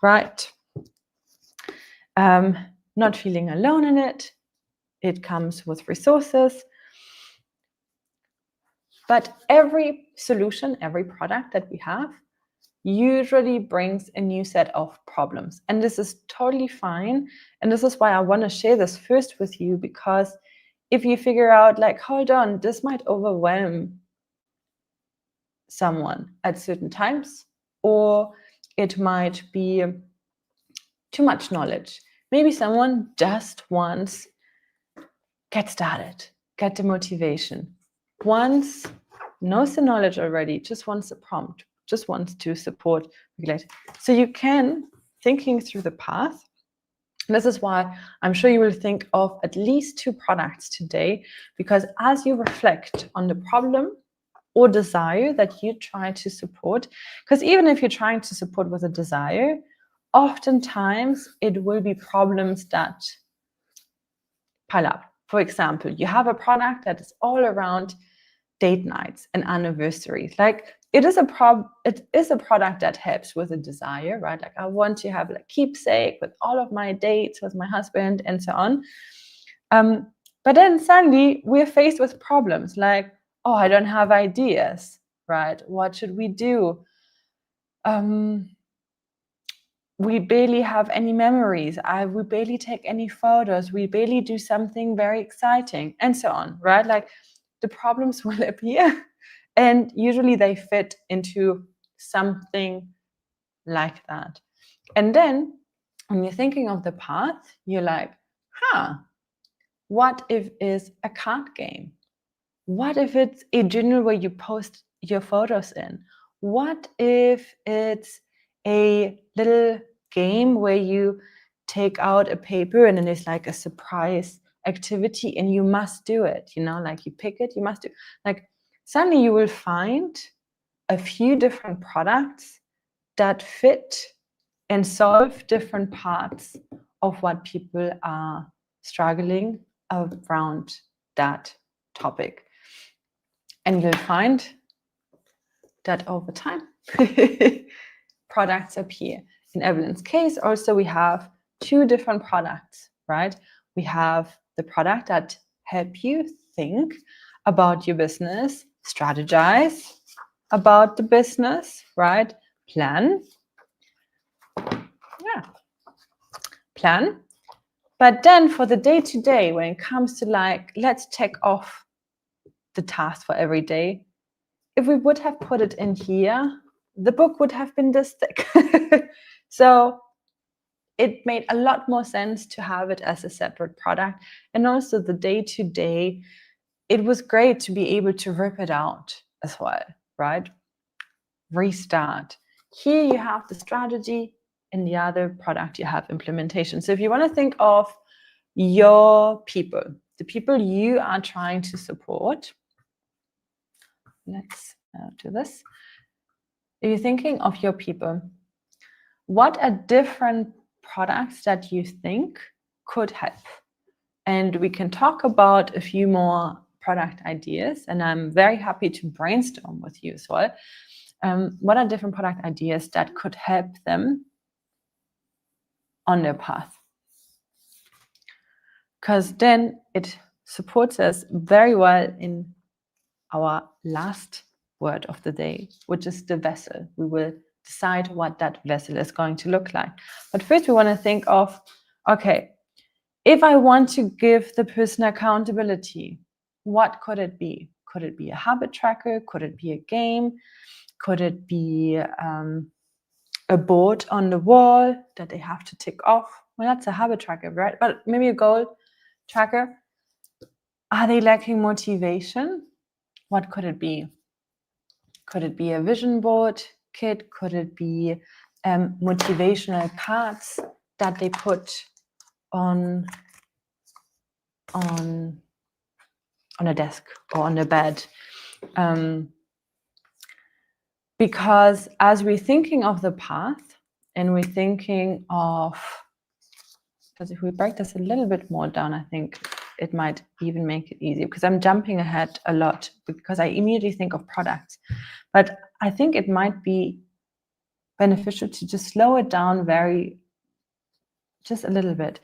A: right? Not feeling alone in it. It comes with resources. But every solution, every product that we have usually brings a new set of problems. And this is totally fine. And this is why I want to share this first with you, because if you figure out, like, hold on, this might overwhelm someone at certain times, or it might be too much knowledge. Maybe someone just wants get started, get the motivation, knows the knowledge already, just wants a prompt, just wants to support, regulate. So you can, thinking through the path, this is why I'm sure you will think of at least 2 products today, because as you reflect on the problem or desire that you try to support. Because even if you're trying to support with a desire, oftentimes it will be problems that pile up. For example, you have a product that is all around date nights and anniversaries. Like it is a product that helps with a desire, right? Like I want to have like keepsake with all of my dates with my husband and so on. But then suddenly we're faced with problems like, oh, I don't have ideas, right? What should we do? We barely have any memories. We barely take any photos. We barely do something very exciting and so on, right? Like the problems will appear and usually they fit into something like that. And then when you're thinking of the path, you're like, what if it's a card game? What if it's a journal where you post your photos in? What if it's a little game where you take out a paper and then there's like a surprise activity and you must do it, like you pick it, you must do it. Like suddenly you will find a few different products that fit and solve different parts of what people are struggling around that topic. And you'll find that over time, products appear. In Evelyn's case, also, we have two different products, right? We have the product that help you think about your business, strategize about the business, right? Plan. Plan. But then for the day-to-day, when it comes to like, let's check off the task for every day, if we would have put it in here, the book would have been this thick. So it made a lot more sense to have it as a separate product. And also the day-to-day, it was great to be able to rip it out as well, right? Restart. Here you have the strategy, in the other product you have implementation. So if you want to think of your people, the people you are trying to support, let's do this. If you're thinking of your people, what are different products that you think could help? And we can talk about a few more product ideas, and I'm very happy to brainstorm with you as well. What are different product ideas that could help them on their path? Because then it supports us very well in our last word of the day, which is the vessel. We will decide what that vessel is going to look like. But first we want to think of, okay, if I want to give the person accountability, what could it be? Could it be a habit tracker? Could it be a game? Could it be a board on the wall that they have to tick off? Well, that's a habit tracker, right? But maybe a goal tracker. Are they lacking motivation? What could it be? Could it be a vision board kit? Could it be motivational cards that they put on a desk or on the bed? Because as we're thinking of the path and we're thinking of, because if we break this a little bit more down, I think it might even make it easier, because I'm jumping ahead a lot because I immediately think of products. But I think it might be beneficial to just slow it down just a little bit.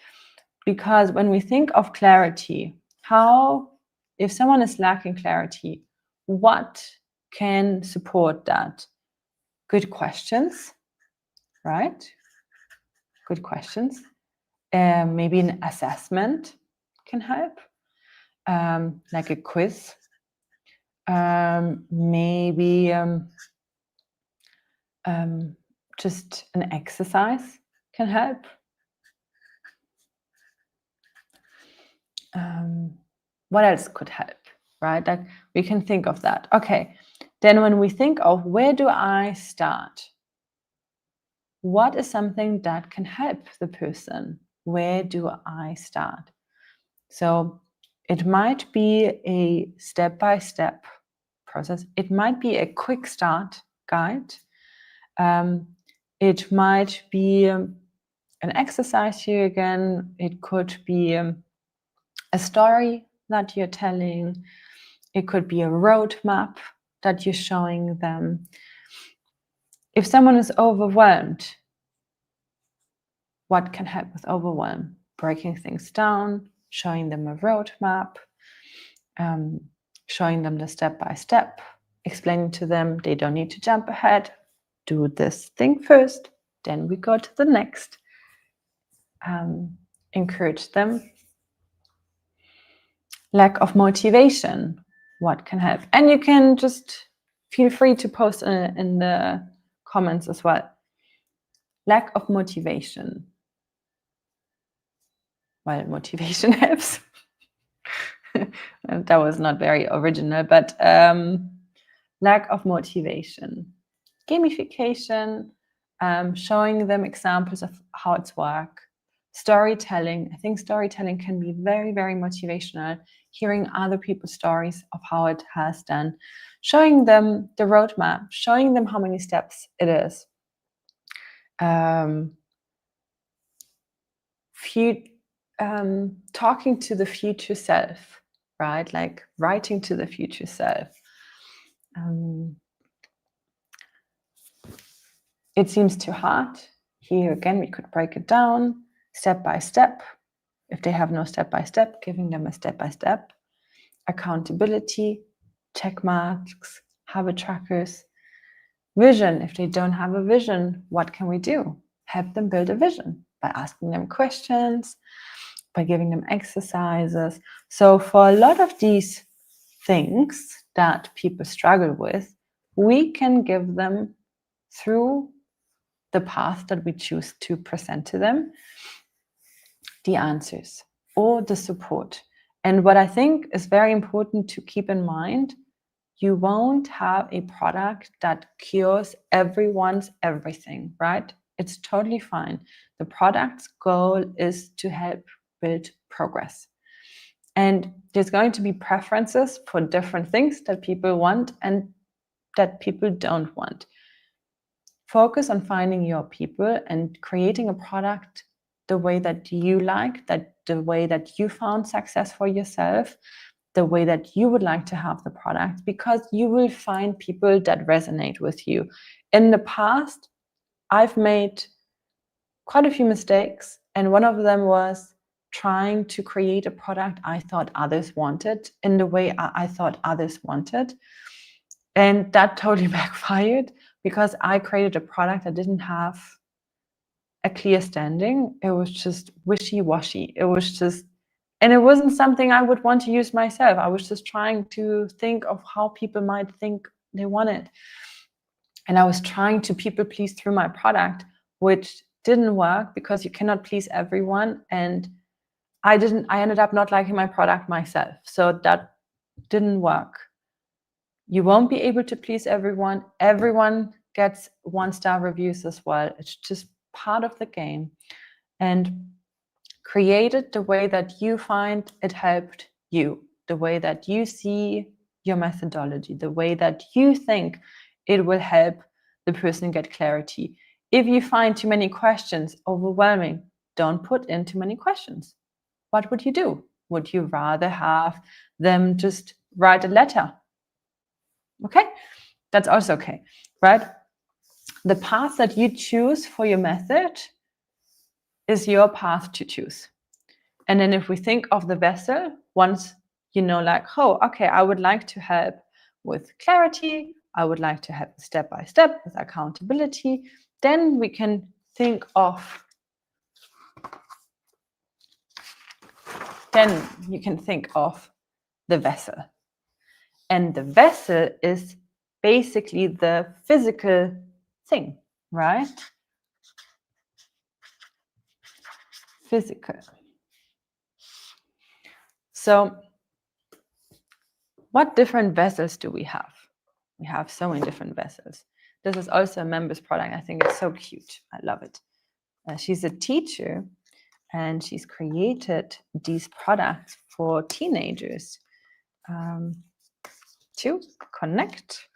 A: Because when we think of clarity, if someone is lacking clarity, what can support that? Good questions, right? Good questions. Maybe an assessment can help, like a quiz. Maybe just an exercise can help. What else could help, right? Like we can think of that. Okay, then when we think of where do I start? What is something that can help the person? Where do I start? So it might be a step-by-step process. It might be a quick start guide. It might be an exercise here again. It could be a story that you're telling. It could be a roadmap that you're showing them. If someone is overwhelmed, what can help with overwhelm? Breaking things down, showing them a roadmap, showing them the step-by-step, explaining to them they don't need to jump ahead, do this thing first, then we go to the next. Encourage them. Lack of motivation, what can help? And you can just feel free to post in the comments as well. Lack of motivation. Well, motivation helps. That was not very original, but lack of motivation. Gamification, showing them examples of how it's work. Storytelling. I think storytelling can be very, very motivational. Hearing other people's stories of how it has done. Showing them the roadmap. Showing them how many steps it is. Talking to the future self, right? Like writing to the future self. It seems too hard. Here again, we could break it down step by step. If they have no step by step, giving them a step by step. Accountability, check marks, habit trackers. Vision. If they don't have a vision, what can we do? Help them build a vision by asking them questions, by giving them exercises. So for a lot of these things that people struggle with, we can give them through the path that we choose to present to them, the answers or the support. And what I think is very important to keep in mind, you won't have a product that cures everyone's everything, right? It's totally fine. The product's goal is to help build progress. And there's going to be preferences for different things that people want and that people don't want. Focus on finding your people and creating a product the way that you like, that the way that you found success for yourself, the way that you would like to have the product, because you will find people that resonate with you. In the past, I've made quite a few mistakes, and one of them was trying to create a product I thought others wanted in the way I thought others wanted. And that totally backfired because I created a product that didn't have a clear standing. It was just wishy-washy. It was just, and it wasn't something I would want to use myself. I was just trying to think of how people might think they want it. And I was trying to people please through my product, which didn't work because you cannot please everyone. And I ended up not liking my product myself. So that didn't work. You won't be able to please everyone. Everyone gets 1-star reviews as well. It's just part of the game. And create it the way that you find it helped you, the way that you see your methodology, the way that you think it will help the person get clarity. If you find too many questions overwhelming, don't put in too many questions. What would you do? Would you rather have them just write a letter? Okay, that's also okay, right? The path that you choose for your method is your path to choose. And then if we think of the vessel, once you know, like, oh, okay, I would like to help with clarity, I would like to help step by step with accountability, then we can think of, then you can think of the vessel. And the vessel is basically the physical thing, right? Physical. So what different vessels do we have? We have so many different vessels. This is also a members product. I think it's so cute. I love it. She's a teacher and she's created these products for teenagers. to connect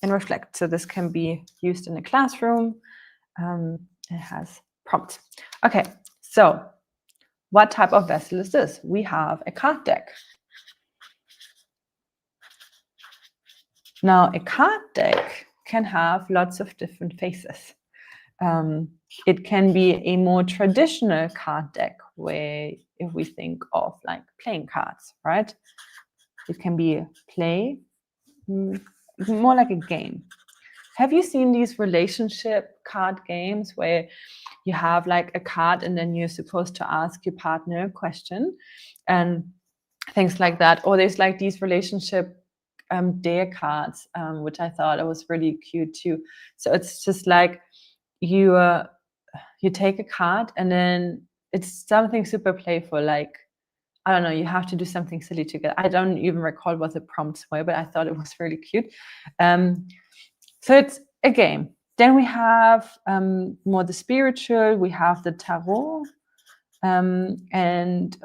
A: and reflect. So this can be used in a classroom. It has prompts. Okay, so what type of vessel is this? We have a card deck. Now, a card deck can have lots of different faces. It can be a more traditional card deck where, if we think of like playing cards, right? It can be play, more like a game. Have you seen these relationship card games where you have like a card and then you're supposed to ask your partner a question and things like that? Or there's like these relationship dare cards, which I thought it was really cute too. So it's just like you take a card and then it's something super playful, like, I don't know, you have to do something silly together. I don't even recall what the prompts were, but I thought it was really cute. So it's a game. Then we have more the spiritual, we have the tarot, and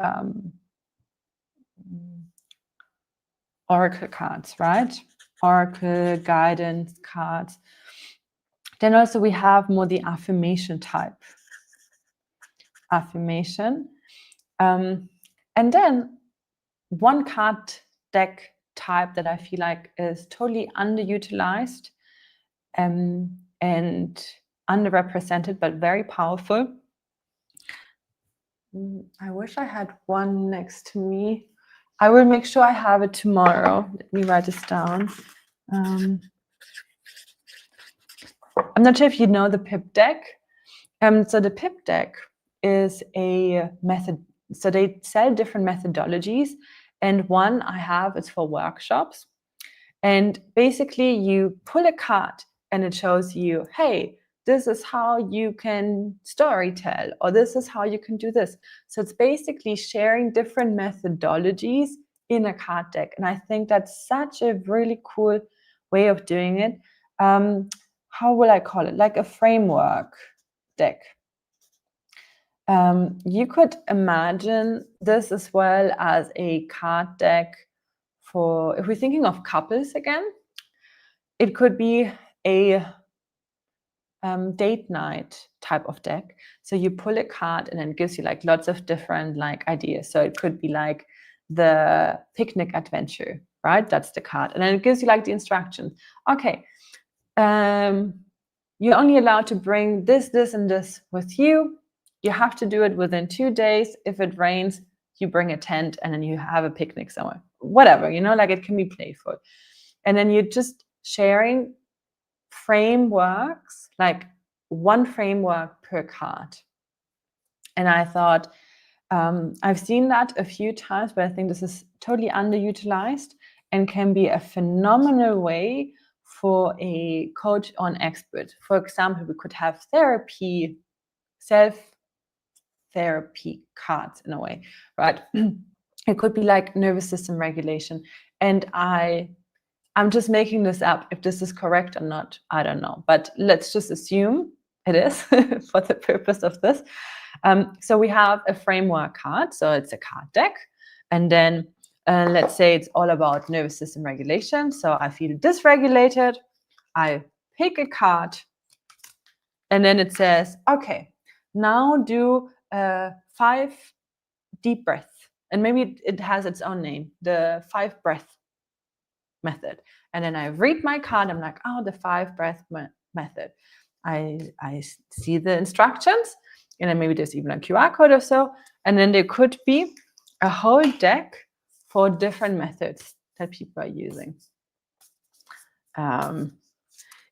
A: oracle cards, right? Oracle, guidance cards. Then also we have more the affirmation type. Affirmation. And then one card deck type that I feel like is totally underutilized and underrepresented, but very powerful. I wish I had one next to me. I will make sure I have it tomorrow. Let me write this down. I'm not sure if you know the PIP deck. So the PIP deck is a method. So they sell different methodologies, and one I have is for workshops. And basically, you pull a card, and it shows you, hey, this is how you can storytell, or this is how you can do this. So it's basically sharing different methodologies in a card deck. And I think that's such a really cool way of doing it. How will I call it? Like a framework deck. You could imagine this as well as a card deck for, if we're thinking of couples again, it could be a date night type of deck. So you pull a card and then it gives you like lots of different like ideas. So it could be like the picnic adventure, right? That's the card. And then it gives you like the instructions. Okay, you're only allowed to bring this, this, and this with you. You have to do it within 2 days. If it rains, you bring a tent and then you have a picnic somewhere. Whatever, you know, like it can be playful. And then you're just sharing frameworks, like one framework per card. And I thought, I've seen that a few times, but I think this is totally underutilized and can be a phenomenal way for a coach or an expert. For example, we could have therapy, self-therapy cards in a way, right? It could be like nervous system regulation. And I'm just making this up. If this is correct or not, I don't know. But let's just assume it is for the purpose of this. So we have a framework card. So it's a card deck. And then let's say it's all about nervous system regulation. So I feel dysregulated. I pick a card. And then it says, okay, now do 5 deep breaths. And maybe it has its own name, the 5 breath method. And then I read my card. I'm like, oh, the 5 breath method. I see the instructions, and then maybe there's even a QR code or so. And then there could be a whole deck for different methods that people are using.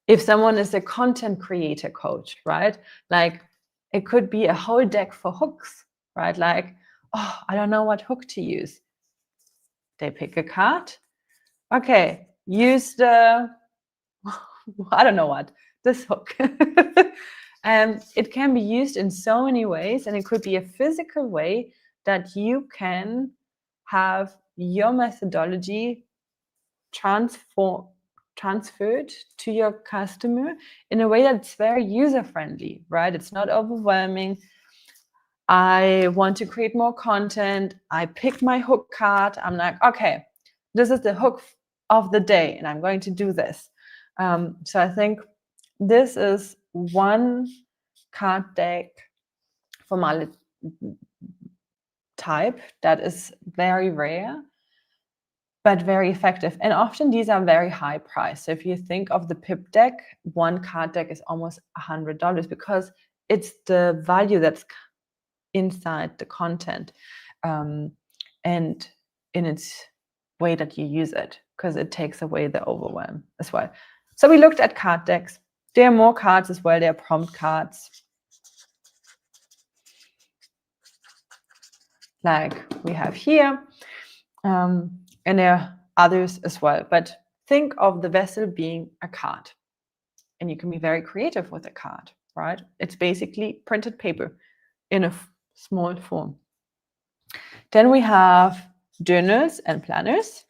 A: If someone is a content creator coach, right? Like it could be a whole deck for hooks, right? Like, oh, I don't know what hook to use. They pick a card. Okay, use the, I don't know what, this hook. It can be used in so many ways, and it could be a physical way that you can have your methodology transferred to your customer in a way that's very user-friendly, right? It's not overwhelming. I want to create more content. I pick my hook card. I'm like, okay, this is the hook of the day, and I'm going to do this. So I think this is one card deck formality type that is very rare, but very effective. And often these are very high priced. So if you think of the pip deck, one card deck is almost $100 because it's the value that's inside the content, and in its way that you use it, because it takes away the overwhelm as well. So we looked at card decks. There are more cards as well. There are prompt cards, like we have here, and there are others as well. But think of the vessel being a card, and you can be very creative with a card, right? It's basically printed paper in a small form. Then we have journals and planners.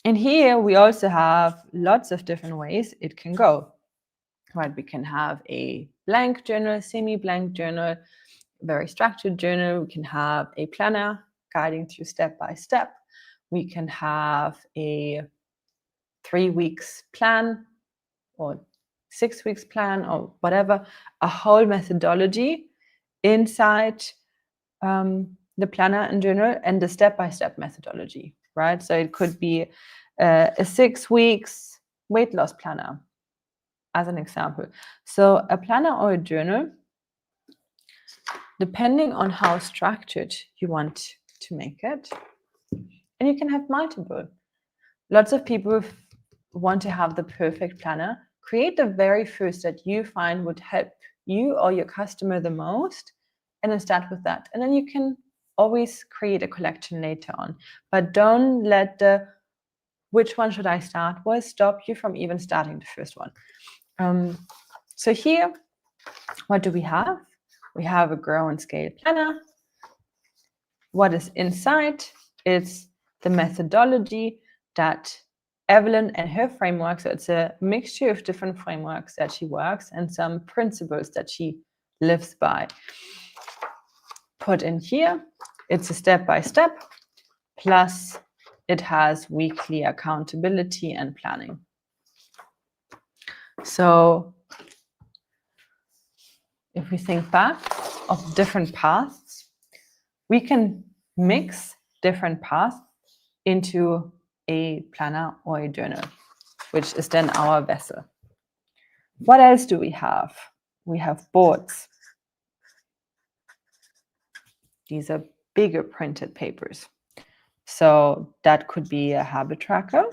A: And here we also have lots of different ways it can go, right? We can have a blank journal, semi-blank journal, very structured journal. We can have a planner guiding through step by step. We can have a 3 weeks plan or 6 weeks plan or whatever, a whole methodology inside the planner and journal, and the step-by-step methodology, right? So it could be a 6 weeks weight loss planner as an example. So a planner or a journal, depending on how structured you want to make it, and you can have multiple. Lots of people want to have the perfect planner. Create the very first that you find would help you or your customer the most, and then start with that. And then you can always create a collection later on. But don't let the which one should I start with stop you from even starting the first one. So here, what do we have? We have a grow and scale planner. What is inside? It's the methodology that Evelyn and her framework, so it's a mixture of different frameworks that she works and some principles that she lives by. Put in here, it's a step-by-step, plus it has weekly accountability and planning. So if we think back of different paths, we can mix different paths into a planner or a journal, which is then our vessel. What else do we have? We have boards. These are bigger printed papers. So that could be a habit tracker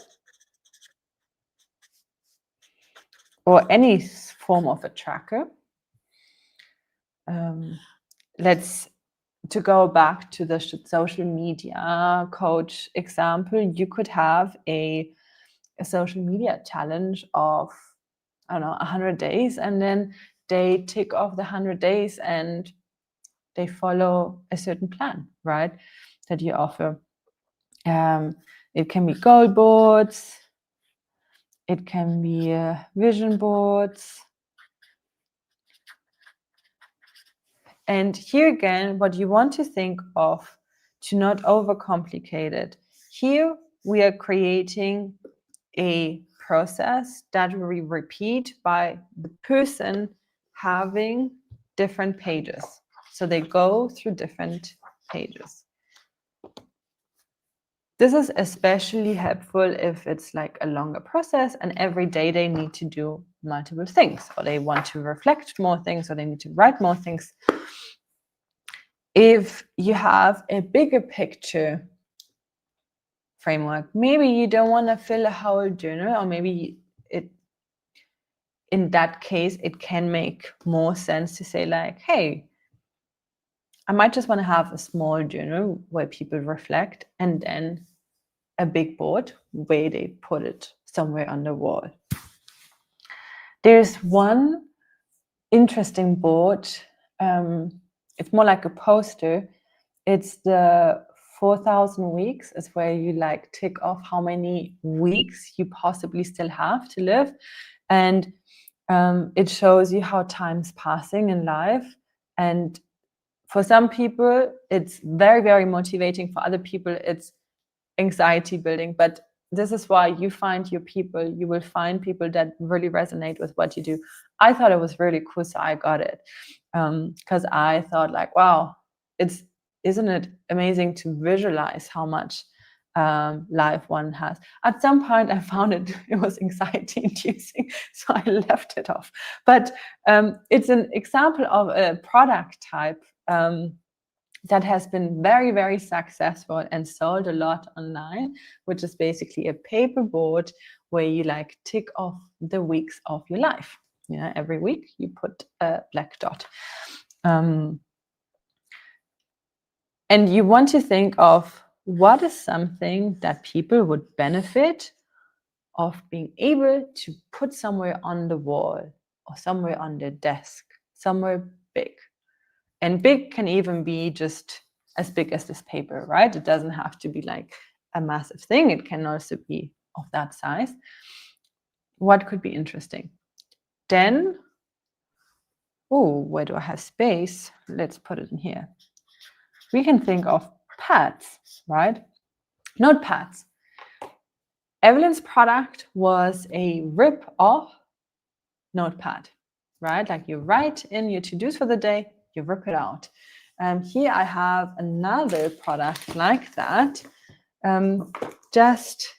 A: or any form of a tracker. To go back to the social media coach example, you could have a social media challenge of, I don't know, 100 days, and then they tick off the 100 days and they follow a certain plan, right, that you offer. It can be goal boards, it can be vision boards. And here again, what you want to think of to not overcomplicate it. Here we are creating a process that we repeat by the person having different pages. So they go through different pages. This is especially helpful if it's like a longer process and every day they need to do multiple things, or they want to reflect more things, or they need to write more things. If you have a bigger picture framework, maybe you don't want to fill a whole journal, or maybe in that case, it can make more sense to say like, hey, I might just want to have a small journal where people reflect, and then a big board where they put it somewhere on the wall. There's one interesting board. It's more like a poster. It's the 4,000 weeks. It's where you like tick off how many weeks you possibly still have to live. And it shows you how time's passing in life. And for some people, it's very, very motivating. For other people, it's anxiety building, but this is why you find your people. You will find people that really resonate with what you do. I thought it was really cool, so I got it, because I thought like, wow, isn't it amazing to visualize how much life one has. At some point I found it was anxiety inducing, so I left it off. But it's an example of a product type that has been very, very successful and sold a lot online, which is basically a paper board where you like tick off the weeks of your life. Yeah, every week you put a black dot. And you want to think of what is something that people would benefit of being able to put somewhere on the wall or somewhere on their desk, somewhere big. And big can even be just as big as this paper, right? It doesn't have to be like a massive thing. It can also be of that size. What could be interesting? Then, oh, where do I have space? Let's put it in here. We can think of pads, right? Notepads. Evelyn's product was a rip-off notepad, right? Like you write in your to-dos for the day, you rip it out. Here I have another product like that, just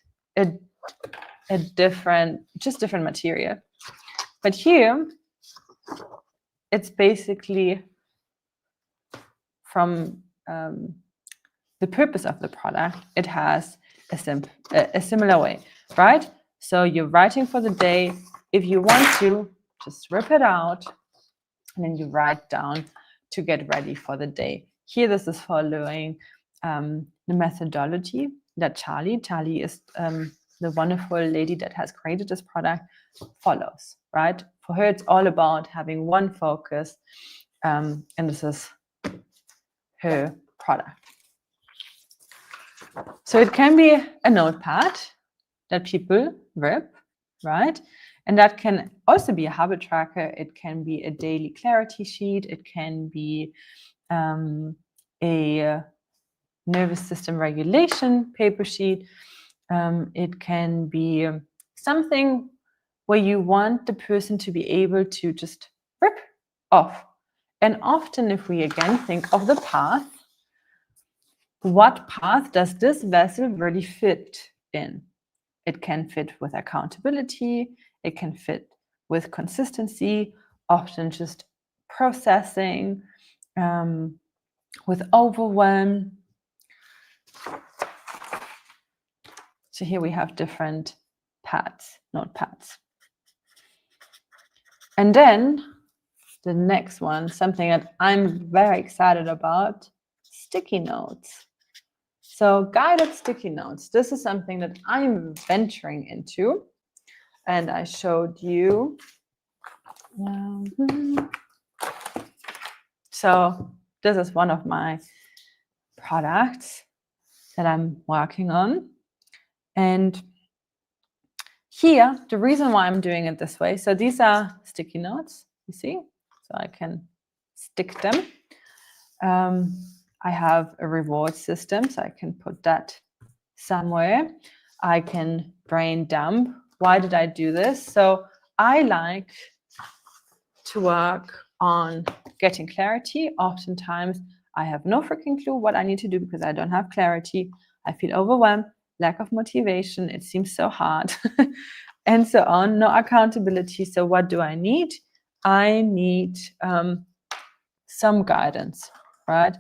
A: different material. But here, it's basically from the purpose of the product. It has a similar way, right? So you're writing for the day. If you want to, just rip it out, and then you write down to get ready for the day. Here, this is following the methodology that Charlie is the wonderful lady that has created this product, follows, right? For her, it's all about having one focus, and this is her product. So it can be a notepad that people rip, right? And that can also be a habit tracker. It can be a daily clarity sheet. It can be a nervous system regulation paper sheet. It can be something where you want the person to be able to just rip off. And often, if we again think of the path, what path does this vessel really fit in? It can fit with accountability. It can fit with consistency, often just processing, with overwhelm. So here we have different pads, notepads. And then the next one, something that I'm very excited about, sticky notes. So guided sticky notes. This is something that I'm venturing into. And I showed you. So this is one of my products that I'm working on. And here, the reason why I'm doing it this way, so these are sticky notes, you see? So I can stick them. I have a reward system, so I can put that somewhere. I can brain dump. Why did I do this? So I like to work on getting clarity. Oftentimes, I have no freaking clue what I need to do because I don't have clarity. I feel overwhelmed, lack of motivation. It seems so hard, and so on. No accountability. So what do I need? I need some guidance, right?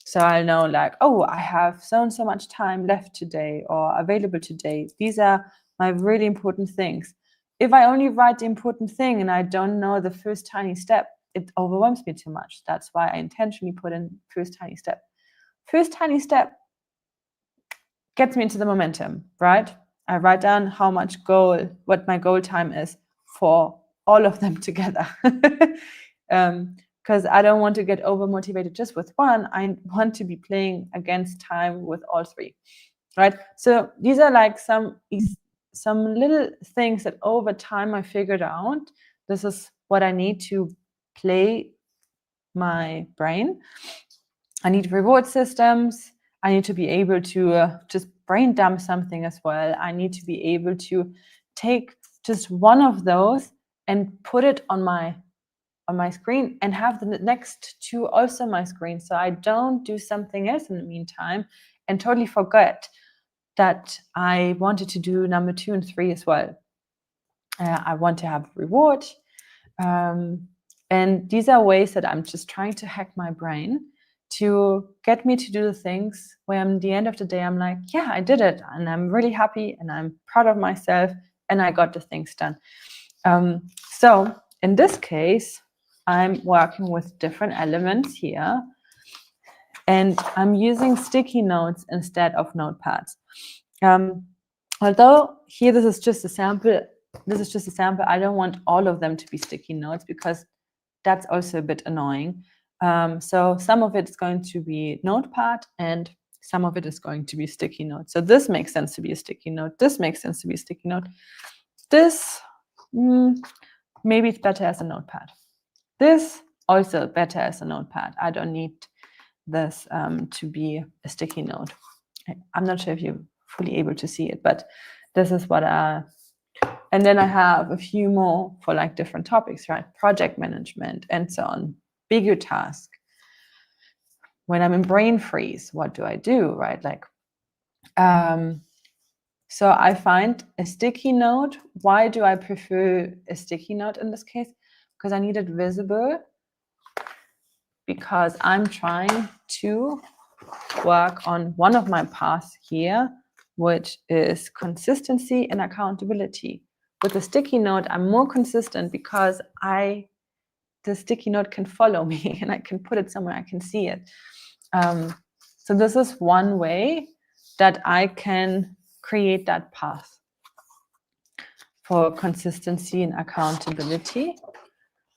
A: So I know like, oh, I have so and so much time left today or available today. These are my really important things. If I only write the important thing and I don't know the first tiny step, it overwhelms me too much. That's why I intentionally put in first tiny step. First tiny step gets me into the momentum, right? I write down what my goal time is for all of them together. Because I don't want to get over motivated just with one. I want to be playing against time with all three, right? So these are like some little things that over time I figured out. This is what I need to play my brain. I need reward systems. I need to be able to just brain dump something as well. I need to be able to take just one of those and put it on my screen and have the next two also my screen. So I don't do something else in the meantime and totally forget that I wanted to do number 2 and 3 as well. I want to have reward. And these are ways that I'm just trying to hack my brain to get me to do the things where at the end of the day, I'm like, yeah, I did it. And I'm really happy and I'm proud of myself and I got the things done. So in this case, I'm working with different elements here. And I'm using sticky notes instead of notepads. Although here this is just a sample, I don't want all of them to be sticky notes because that's also a bit annoying. So some of it is going to be notepad and some of it is going to be sticky notes. So this makes sense to be a sticky note. This makes sense to be a sticky note. This, maybe it's better as a notepad. This also better as a notepad. I don't need this to be a sticky note. I'm not sure if you're fully able to see it, but this is what and then I have a few more for like different topics, right? Project management and so on. Bigger task. When I'm in brain freeze, what do I do, right? Like, so I find a sticky note. Why do I prefer a sticky note in this case? Because I need it visible, because I'm trying to work on one of my paths here, which is consistency and accountability. With the sticky note, I'm more consistent because the sticky note can follow me and I can put it somewhere I can see it. So this is one way that I can create that path for consistency and accountability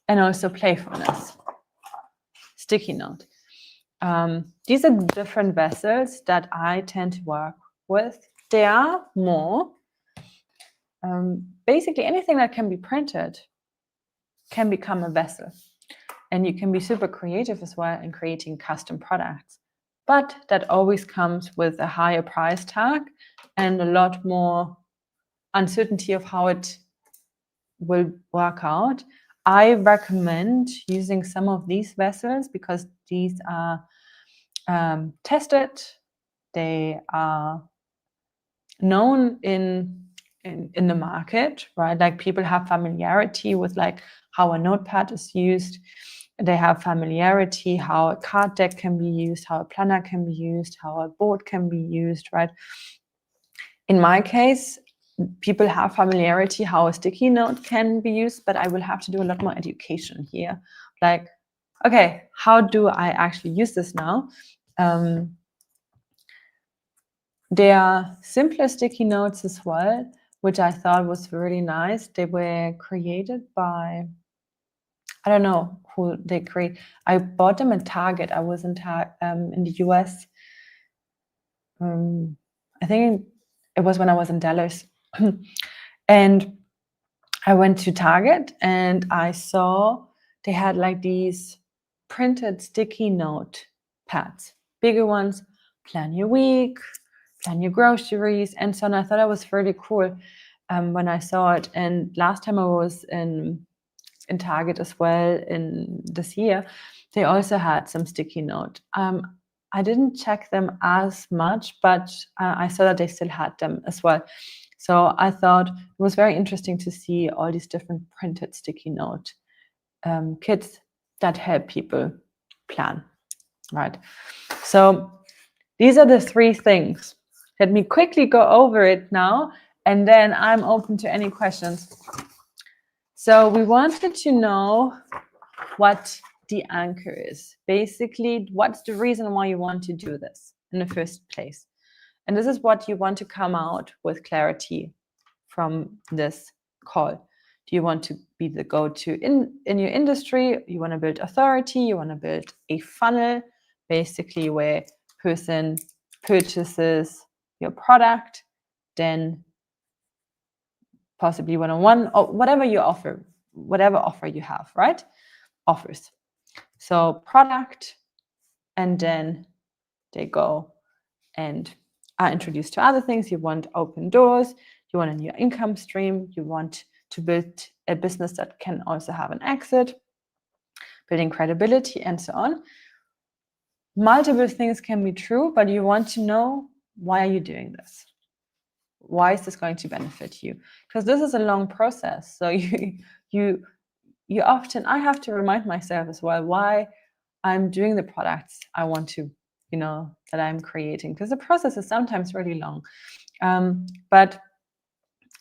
A: and also playfulness. Sticky note. These are different vessels that I tend to work with. There are more. Basically, anything that can be printed can become a vessel. And you can be super creative as well in creating custom products. But that always comes with a higher price tag and a lot more uncertainty of how it will work out. I recommend using some of these vessels because these are tested. They are known in the market, right? Like people have familiarity with like how a notepad is used. They have familiarity how a card deck can be used, how a planner can be used, how a board can be used, right? In my case, people have familiarity how a sticky note can be used, but I will have to do a lot more education here. Like, okay, how do I actually use this now? There are simpler sticky notes as well, which I thought was really nice. They were created by, I don't know who they create. I bought them at Target. I was in the US. I think it was when I was in Dallas. And I went to Target and I saw they had like these printed sticky note pads, bigger ones, plan your week, plan your groceries, and so on. I thought it was really cool when I saw it. And last time I was in Target as well in this year, they also had some sticky note. I didn't check them as much, but I saw that they still had them as well. So I thought it was very interesting to see all these different printed sticky note kits that help people plan, right? So these are the 3 things. Let me quickly go over it now, and then I'm open to any questions. So we wanted to know what the anchor is. Basically, what's the reason why you want to do this in the first place? And this is what you want to come out with clarity from this call. Do you want to be the go-to in your industry? You want to build authority? You want to build a funnel, basically where person purchases your product, then possibly one-on-one or whatever you offer, whatever offer you have, right? Offers. So product, and then they go and are introduced to other things. You want open doors, you want a new income stream, you want to build a business that can also have an exit, building credibility, and so on. Multiple things can be true, but you want to know, why are you doing this? Why is this going to benefit you? Because this is a long process. So you often, I have to remind myself as well why I'm doing the products I want to, that I'm creating, because the process is sometimes really long. But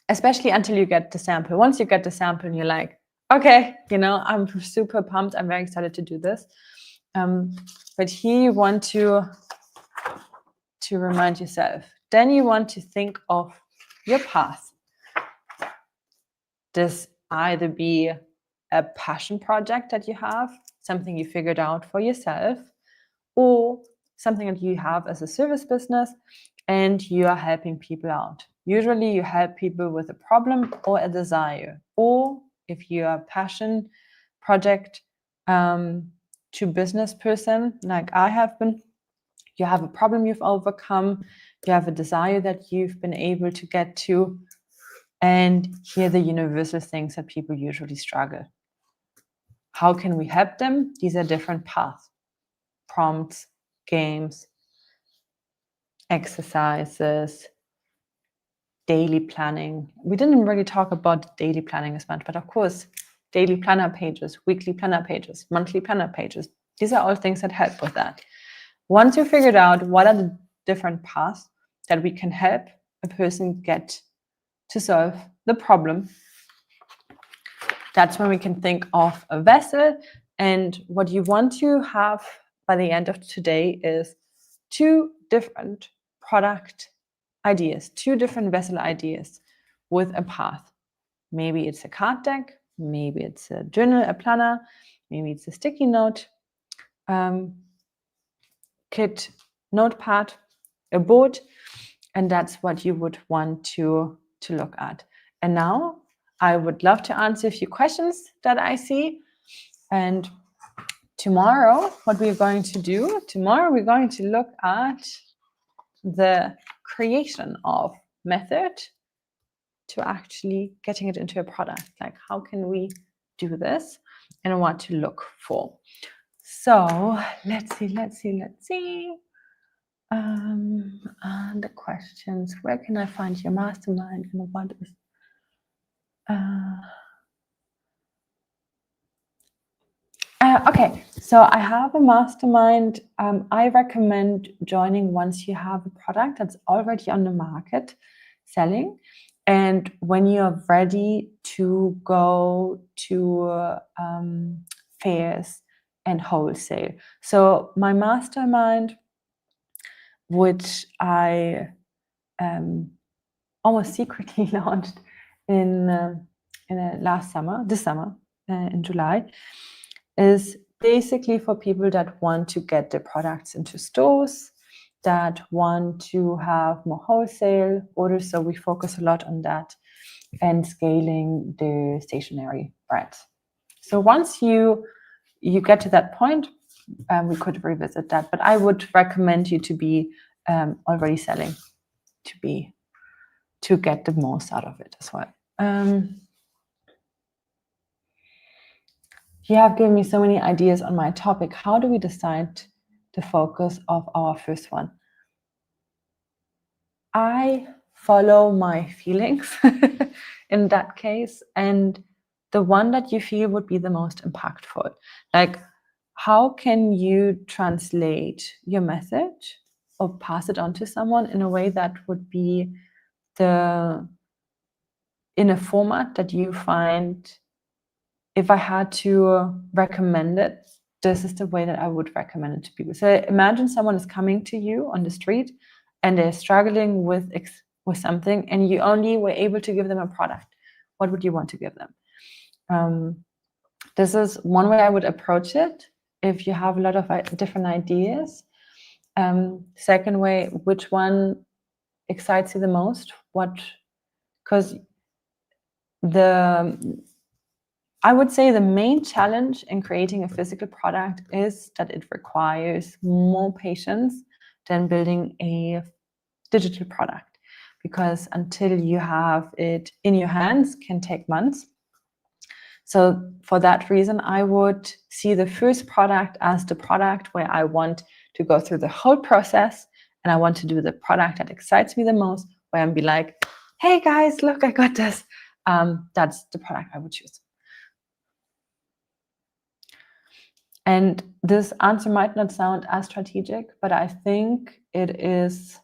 A: especially until you get the sample. Once you get the sample and you're like, okay, I'm super pumped. I'm very excited to do this. But here you want to remind yourself. Then you want to think of your path. This either be a passion project that you have, something you figured out for yourself, or something that you have as a service business and you are helping people out. Usually you help people with a problem or a desire, or if you are a passion project to business person like I have been, you have a problem you've overcome, you have a desire that you've been able to get to, and here are the universal things that people usually struggle. How can we help them? These are different paths, prompts, games, exercises, daily planning. We didn't really talk about daily planning as much, but of course, daily planner pages, weekly planner pages, monthly planner pages. These are all things that help with that. Once you figured out what are the different paths that we can help a person get to solve the problem, that's when we can think of a vessel. And what you want to have by the end of today is 2 different product ideas, 2 different vessel ideas with a path. Maybe it's a card deck, maybe it's a journal, a planner, maybe it's a sticky note kit, notepad, a board, and that's what you would want to look at. And now I would love to answer a few questions that I see. And tomorrow, what we're going to do, we're going to look at the creation of method to actually getting it into a product. Like, how can we do this and what to look for? So let's see. And the questions, where can I find your mastermind and what is okay, so I have a mastermind. I recommend joining once you have a product that's already on the market selling, and when you're ready to go to fairs and wholesale. So my mastermind, which I almost secretly launched in this summer in July, is basically for people that want to get their products into stores, that want to have more wholesale orders. So we focus a lot on that and scaling the stationery brands. So once you get to that point, we could revisit that. But I would recommend you to be already selling to get the most out of it as well. You have given me so many ideas on my topic. How do we decide the focus of our first one? I follow my feelings in that case, and the one that you feel would be the most impactful. Like, how can you translate your message or pass it on to someone in a way that would be in a format that you find, if I had to recommend it, this is the way that I would recommend it to people. So imagine someone is coming to you on the street and they're struggling with something, and you only were able to give them a product. What would you want to give them? This is one way I would approach it if you have a lot of different ideas. Second way, which one excites you the most? Because I would say the main challenge in creating a physical product is that it requires more patience than building a digital product, because until you have it in your hands can take months. So for that reason, I would see the first product as the product where I want to go through the whole process, and I want to do the product that excites me the most, where I'm be like, hey guys, look, I got this. That's the product I would choose. And this answer might not sound as strategic, but I think it is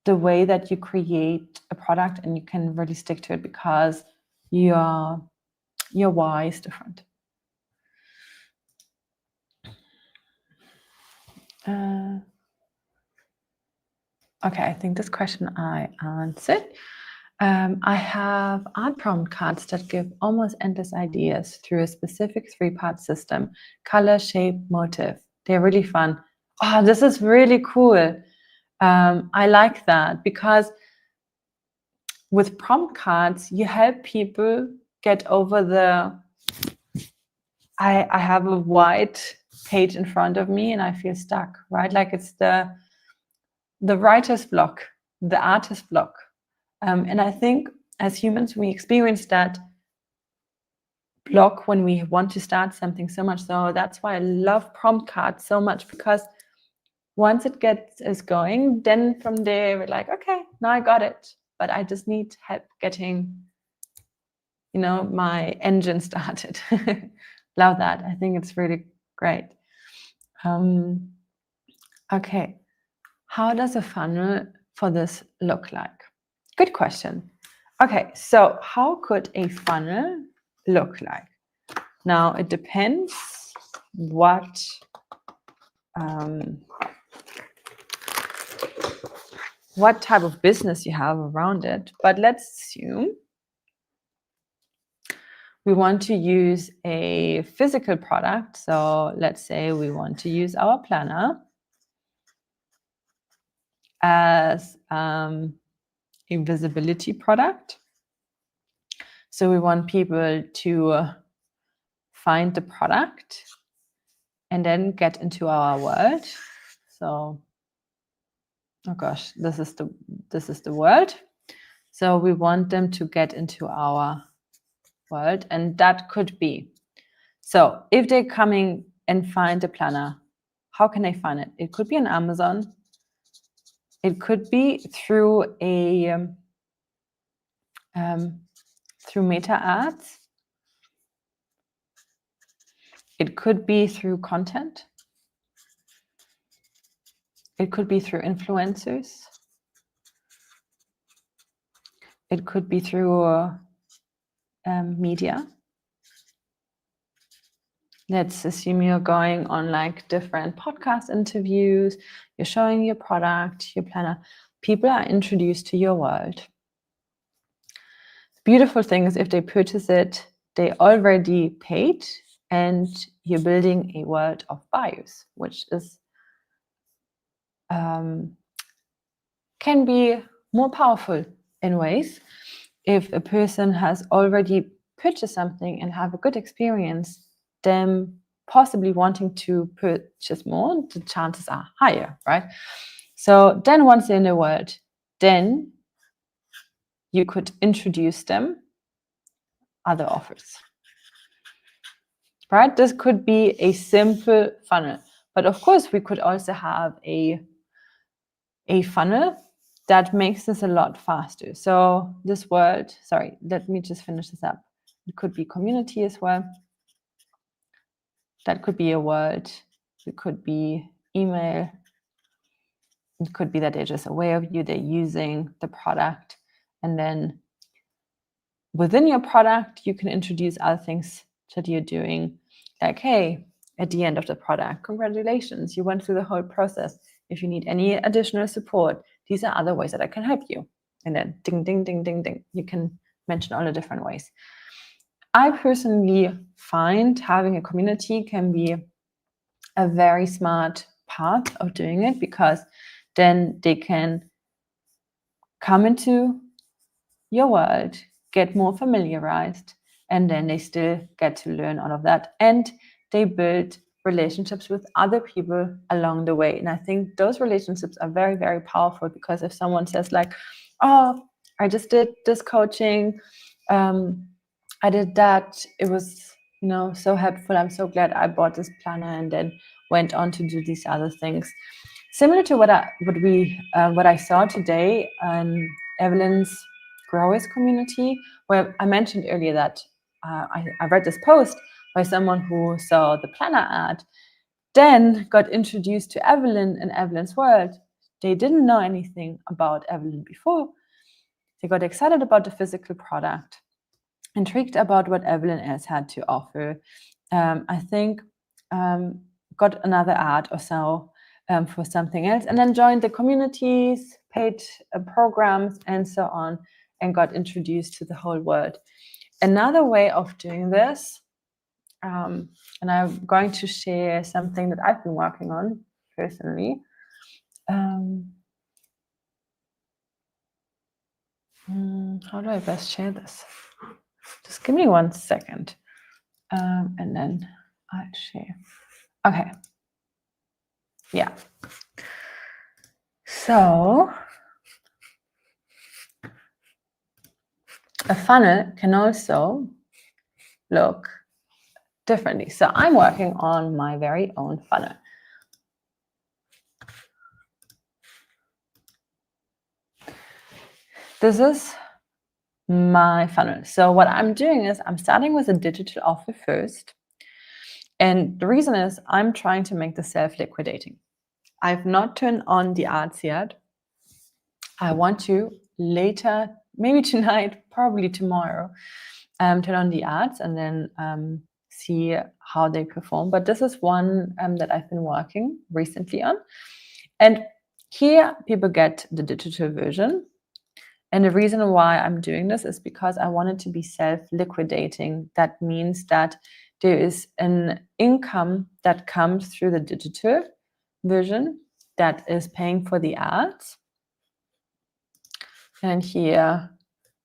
A: the way that you create a product and you can really stick to it, because your why is different. Okay, I think this question I answered. I have art prompt cards that give almost endless ideas through a specific 3-part system: color, shape, motive. They're really fun. Oh, this is really cool. I like that, because with prompt cards, you help people get over the, I have a white page in front of me and I feel stuck, right? Like it's the writer's block, the artist block. And I think as humans, we experience that block when we want to start something so much. So that's why I love prompt cards so much, because once it gets us going, then from there we're like, okay, now I got it, but I just need help getting, my engine started. Love that. I think it's really great. Okay, how does a funnel for this look like? Good question. Okay, so how could a funnel look like? Now, it depends what type of business you have around it, but let's assume we want to use a physical product. So let's say we want to use our planner as a visibility product. So we want people to find the product and then get into our world. So, oh gosh, this is the world. So we want them to get into our world, and that could be, so if they're coming and find the planner, how can they find it? It could be on Amazon. It could be through through Meta ads. It could be through content. It could be through influencers. It could be through media. Let's assume you're going on like different podcast interviews, you're showing your product, your planner. People are introduced to your world. The beautiful thing is, if they purchase it, they already paid, and you're building a world of buyers, which is can be more powerful in ways. If a person has already purchased something and have a good experience, them possibly wanting to purchase more, the chances are higher, right? So then once they're in the world, then you could introduce them other offers, right? This could be a simple funnel, but of course we could also have a funnel that makes this a lot faster. So this world, sorry, let me just finish this up. It could be community as well. That could be a word. It could be email. It could be that they're just aware of you, they're using the product. And then within your product, you can introduce other things that you're doing. Like, hey, at the end of the product, congratulations, you went through the whole process. If you need any additional support, these are other ways that I can help you. And then ding, ding, ding, ding, ding. You can mention all the different ways. I personally find having a community can be a very smart part of doing it, because then they can come into your world, get more familiarized, and then they still get to learn all of that. And they build relationships with other people along the way. And I think those relationships are very, very powerful, because if someone says like, oh, I just did this coaching, I did that, it was, you know, so helpful, I'm so glad I bought this planner, and then went on to do these other things. Similar to what I saw today in Evelyn's Growers community, where I mentioned earlier that I read this post by someone who saw the planner ad, then got introduced to Evelyn in Evelyn's world. They didn't know anything about Evelyn before. They got excited about the physical product, intrigued about what Evelyn else had to offer. I think got another ad or so for something else, and then joined the communities, paid programs, and so on, and got introduced to the whole world. Another way of doing this, and I'm going to share something that I've been working on personally. How do I best share this? Just give me 1 second, and then I'll share. Okay. Yeah. So a funnel can also look differently. So I'm working on my very own funnel. This is my funnel. So what I'm doing is I'm starting with a digital offer first. And the reason is I'm trying to make this self-liquidating. I've not turned on the ads yet. I want to later, maybe tonight, probably tomorrow, turn on the ads and then see how they perform. But this is one that I've been working recently on. And here people get the digital version. And the reason why I'm doing this is because I want it to be self-liquidating. That means that there is an income that comes through the digital version that is paying for the ads. And here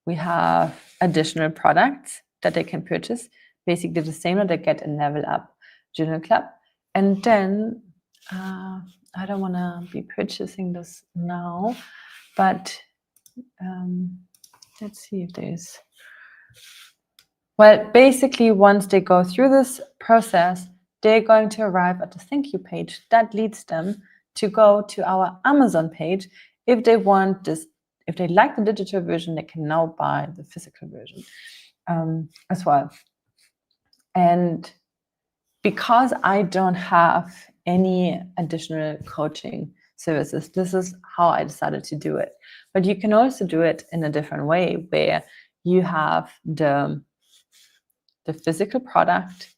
A: we have additional products that they can purchase, basically the same that they get in Level Up Journal Club. And then I don't want to be purchasing this now, but let's see if there's, well, basically once they go through this process, they're going to arrive at the thank you page that leads them to go to our Amazon page. If they want this, if they like the digital version, they can now buy the physical version as well. And because I don't have any additional coaching services, this is how I decided to do it. But you can also do it in a different way, where you have the physical product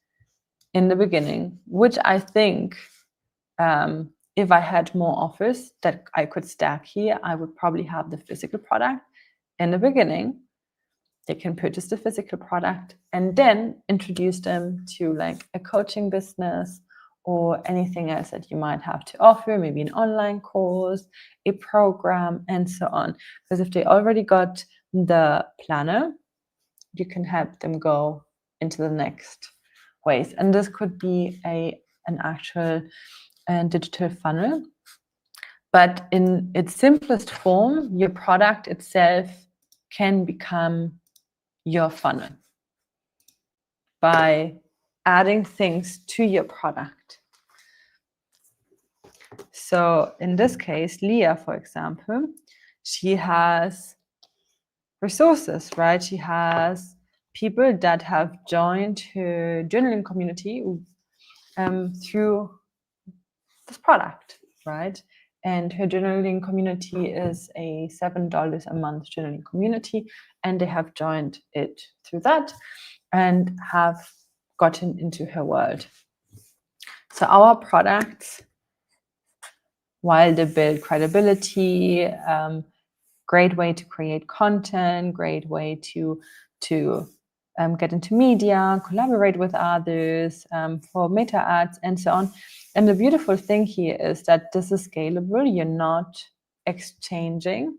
A: in the beginning, which I think if I had more offers that I could stack here, I would probably have the physical product in the beginning. They can purchase the physical product and then introduce them to like a coaching business or anything else that you might have to offer, maybe an online course, a program, and so on. Because if they already got the planner, you can help them go into the next ways. And this could be an actual digital funnel. But in its simplest form, your product itself can become your funnel by adding things to your product. So in this case, Leah, for example, she has resources, right? She has people that have joined her journaling community through this product, right? And her journaling community is a $7 a month journaling community, and they have joined it through that and have gotten into her world. So our products, while they build credibility, great way to create content, great way to get into media, collaborate with others, for meta ads and so on. And the beautiful thing here is that this is scalable. You're not exchanging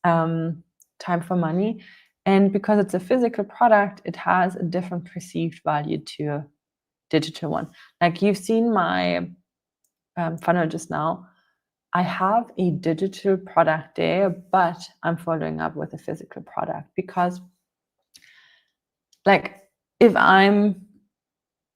A: time for money. And because it's a physical product, it has a different perceived value to digital one. Like you've seen my funnel just now. I have a digital product there, but I'm following up with a physical product because, like, if I'm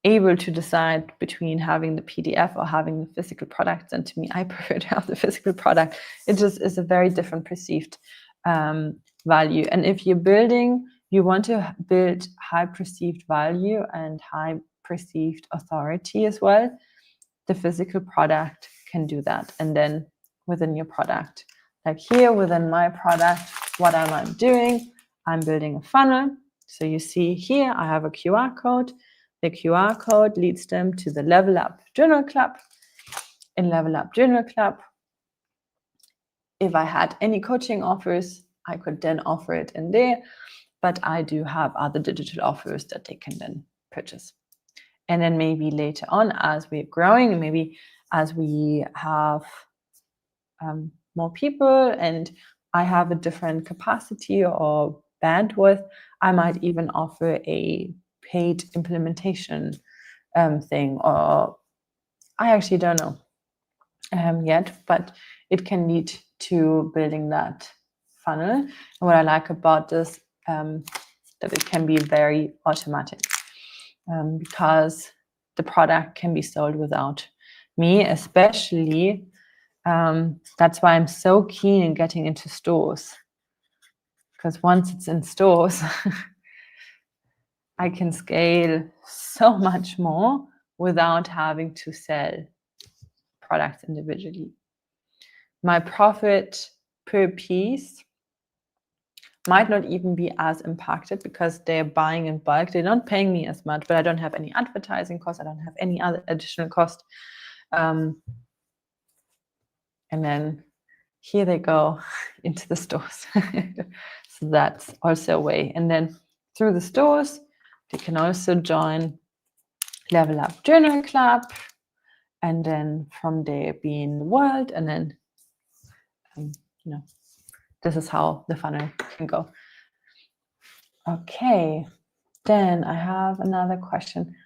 A: able to decide between having the PDF or having the physical product, then to me, I prefer to have the physical product. It just is a very different perceived value. And if you're building, you want to build high perceived value and high perceived authority as well, the physical product can do that. And then within your product, like here within my product, what am I doing? I'm building a funnel. So you see here, I have a QR code. The QR code leads them to the Level Up Journal Club. In Level Up Journal Club, if I had any coaching offers, I could then offer it in there, but I do have other digital offers that they can then purchase. And then maybe later on, as we're growing, maybe as we have more people and I have a different capacity or bandwidth, I might even offer a paid implementation thing, or I actually don't know yet, but it can lead to building that funnel. And what I like about this, that it can be very automatic because the product can be sold without me, especially. That's why I'm so keen in getting into stores, because once it's in stores, I can scale so much more without having to sell products individually. My profit per piece might not even be as impacted because they're buying in bulk. They're not paying me as much, but I don't have any advertising cost. I don't have any other additional cost. And then here they go into the stores. So that's also a way. And then through the stores, they can also join Level Up Journal Club, and then from there be in the world, and then this is how the funnel can go. Okay, then I have another question.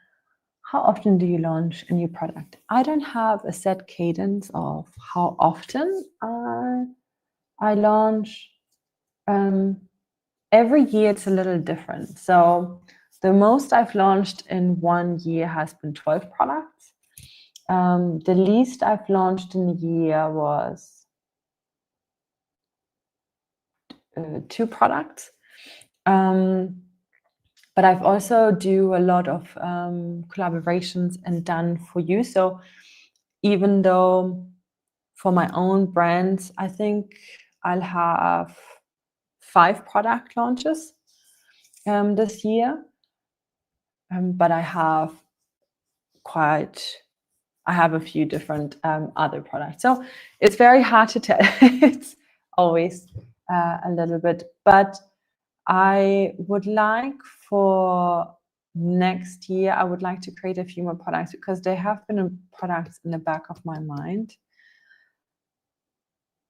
A: How often do you launch a new product? I don't have a set cadence of how often I launch. Every year it's a little different. So the most I've launched in 1 year has been 12 products. The least I've launched in a year was 2 products. But I've also do a lot of collaborations and done for you. So even though for my own brands, I think I'll have 5 product launches this year. But I have a few different other products. So it's very hard to tell. It's always a little bit, but I would like for next year, I would like to create a few more products because there have been products in the back of my mind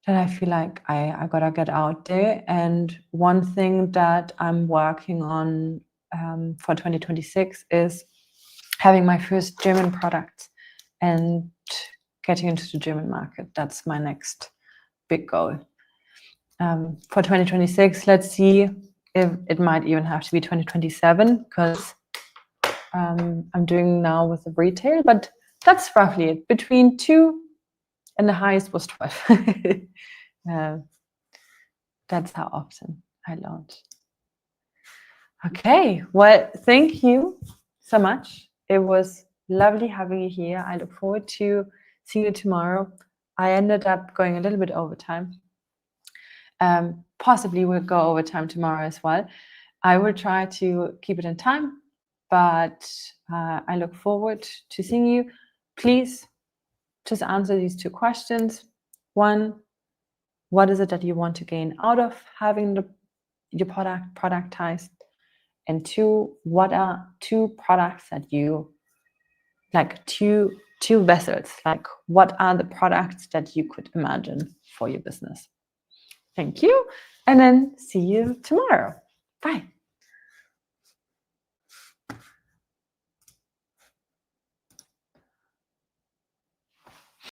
A: that I feel like I gotta get out there. And one thing that I'm working on for 2026 is having my first German product and getting into the German market. That's my next big goal. For 2026, let's see if it might even have to be 2027 because I'm doing now with the retail, but that's roughly it. Between 2 and the highest was 12. That's how often I launch. Okay, well, thank you so much. It was lovely having you here. I look forward to seeing you tomorrow. I ended up going a little bit over time. Possibly we'll go over time tomorrow as well. I will try to keep it in time, but I look forward to seeing you. Please just answer these 2 questions. 1, what is it that you want to gain out of having your product productized? And 2, what are 2 products that you like, 2 vessels, like what are the products that you could imagine for your business? Thank you, and then see you tomorrow. Bye.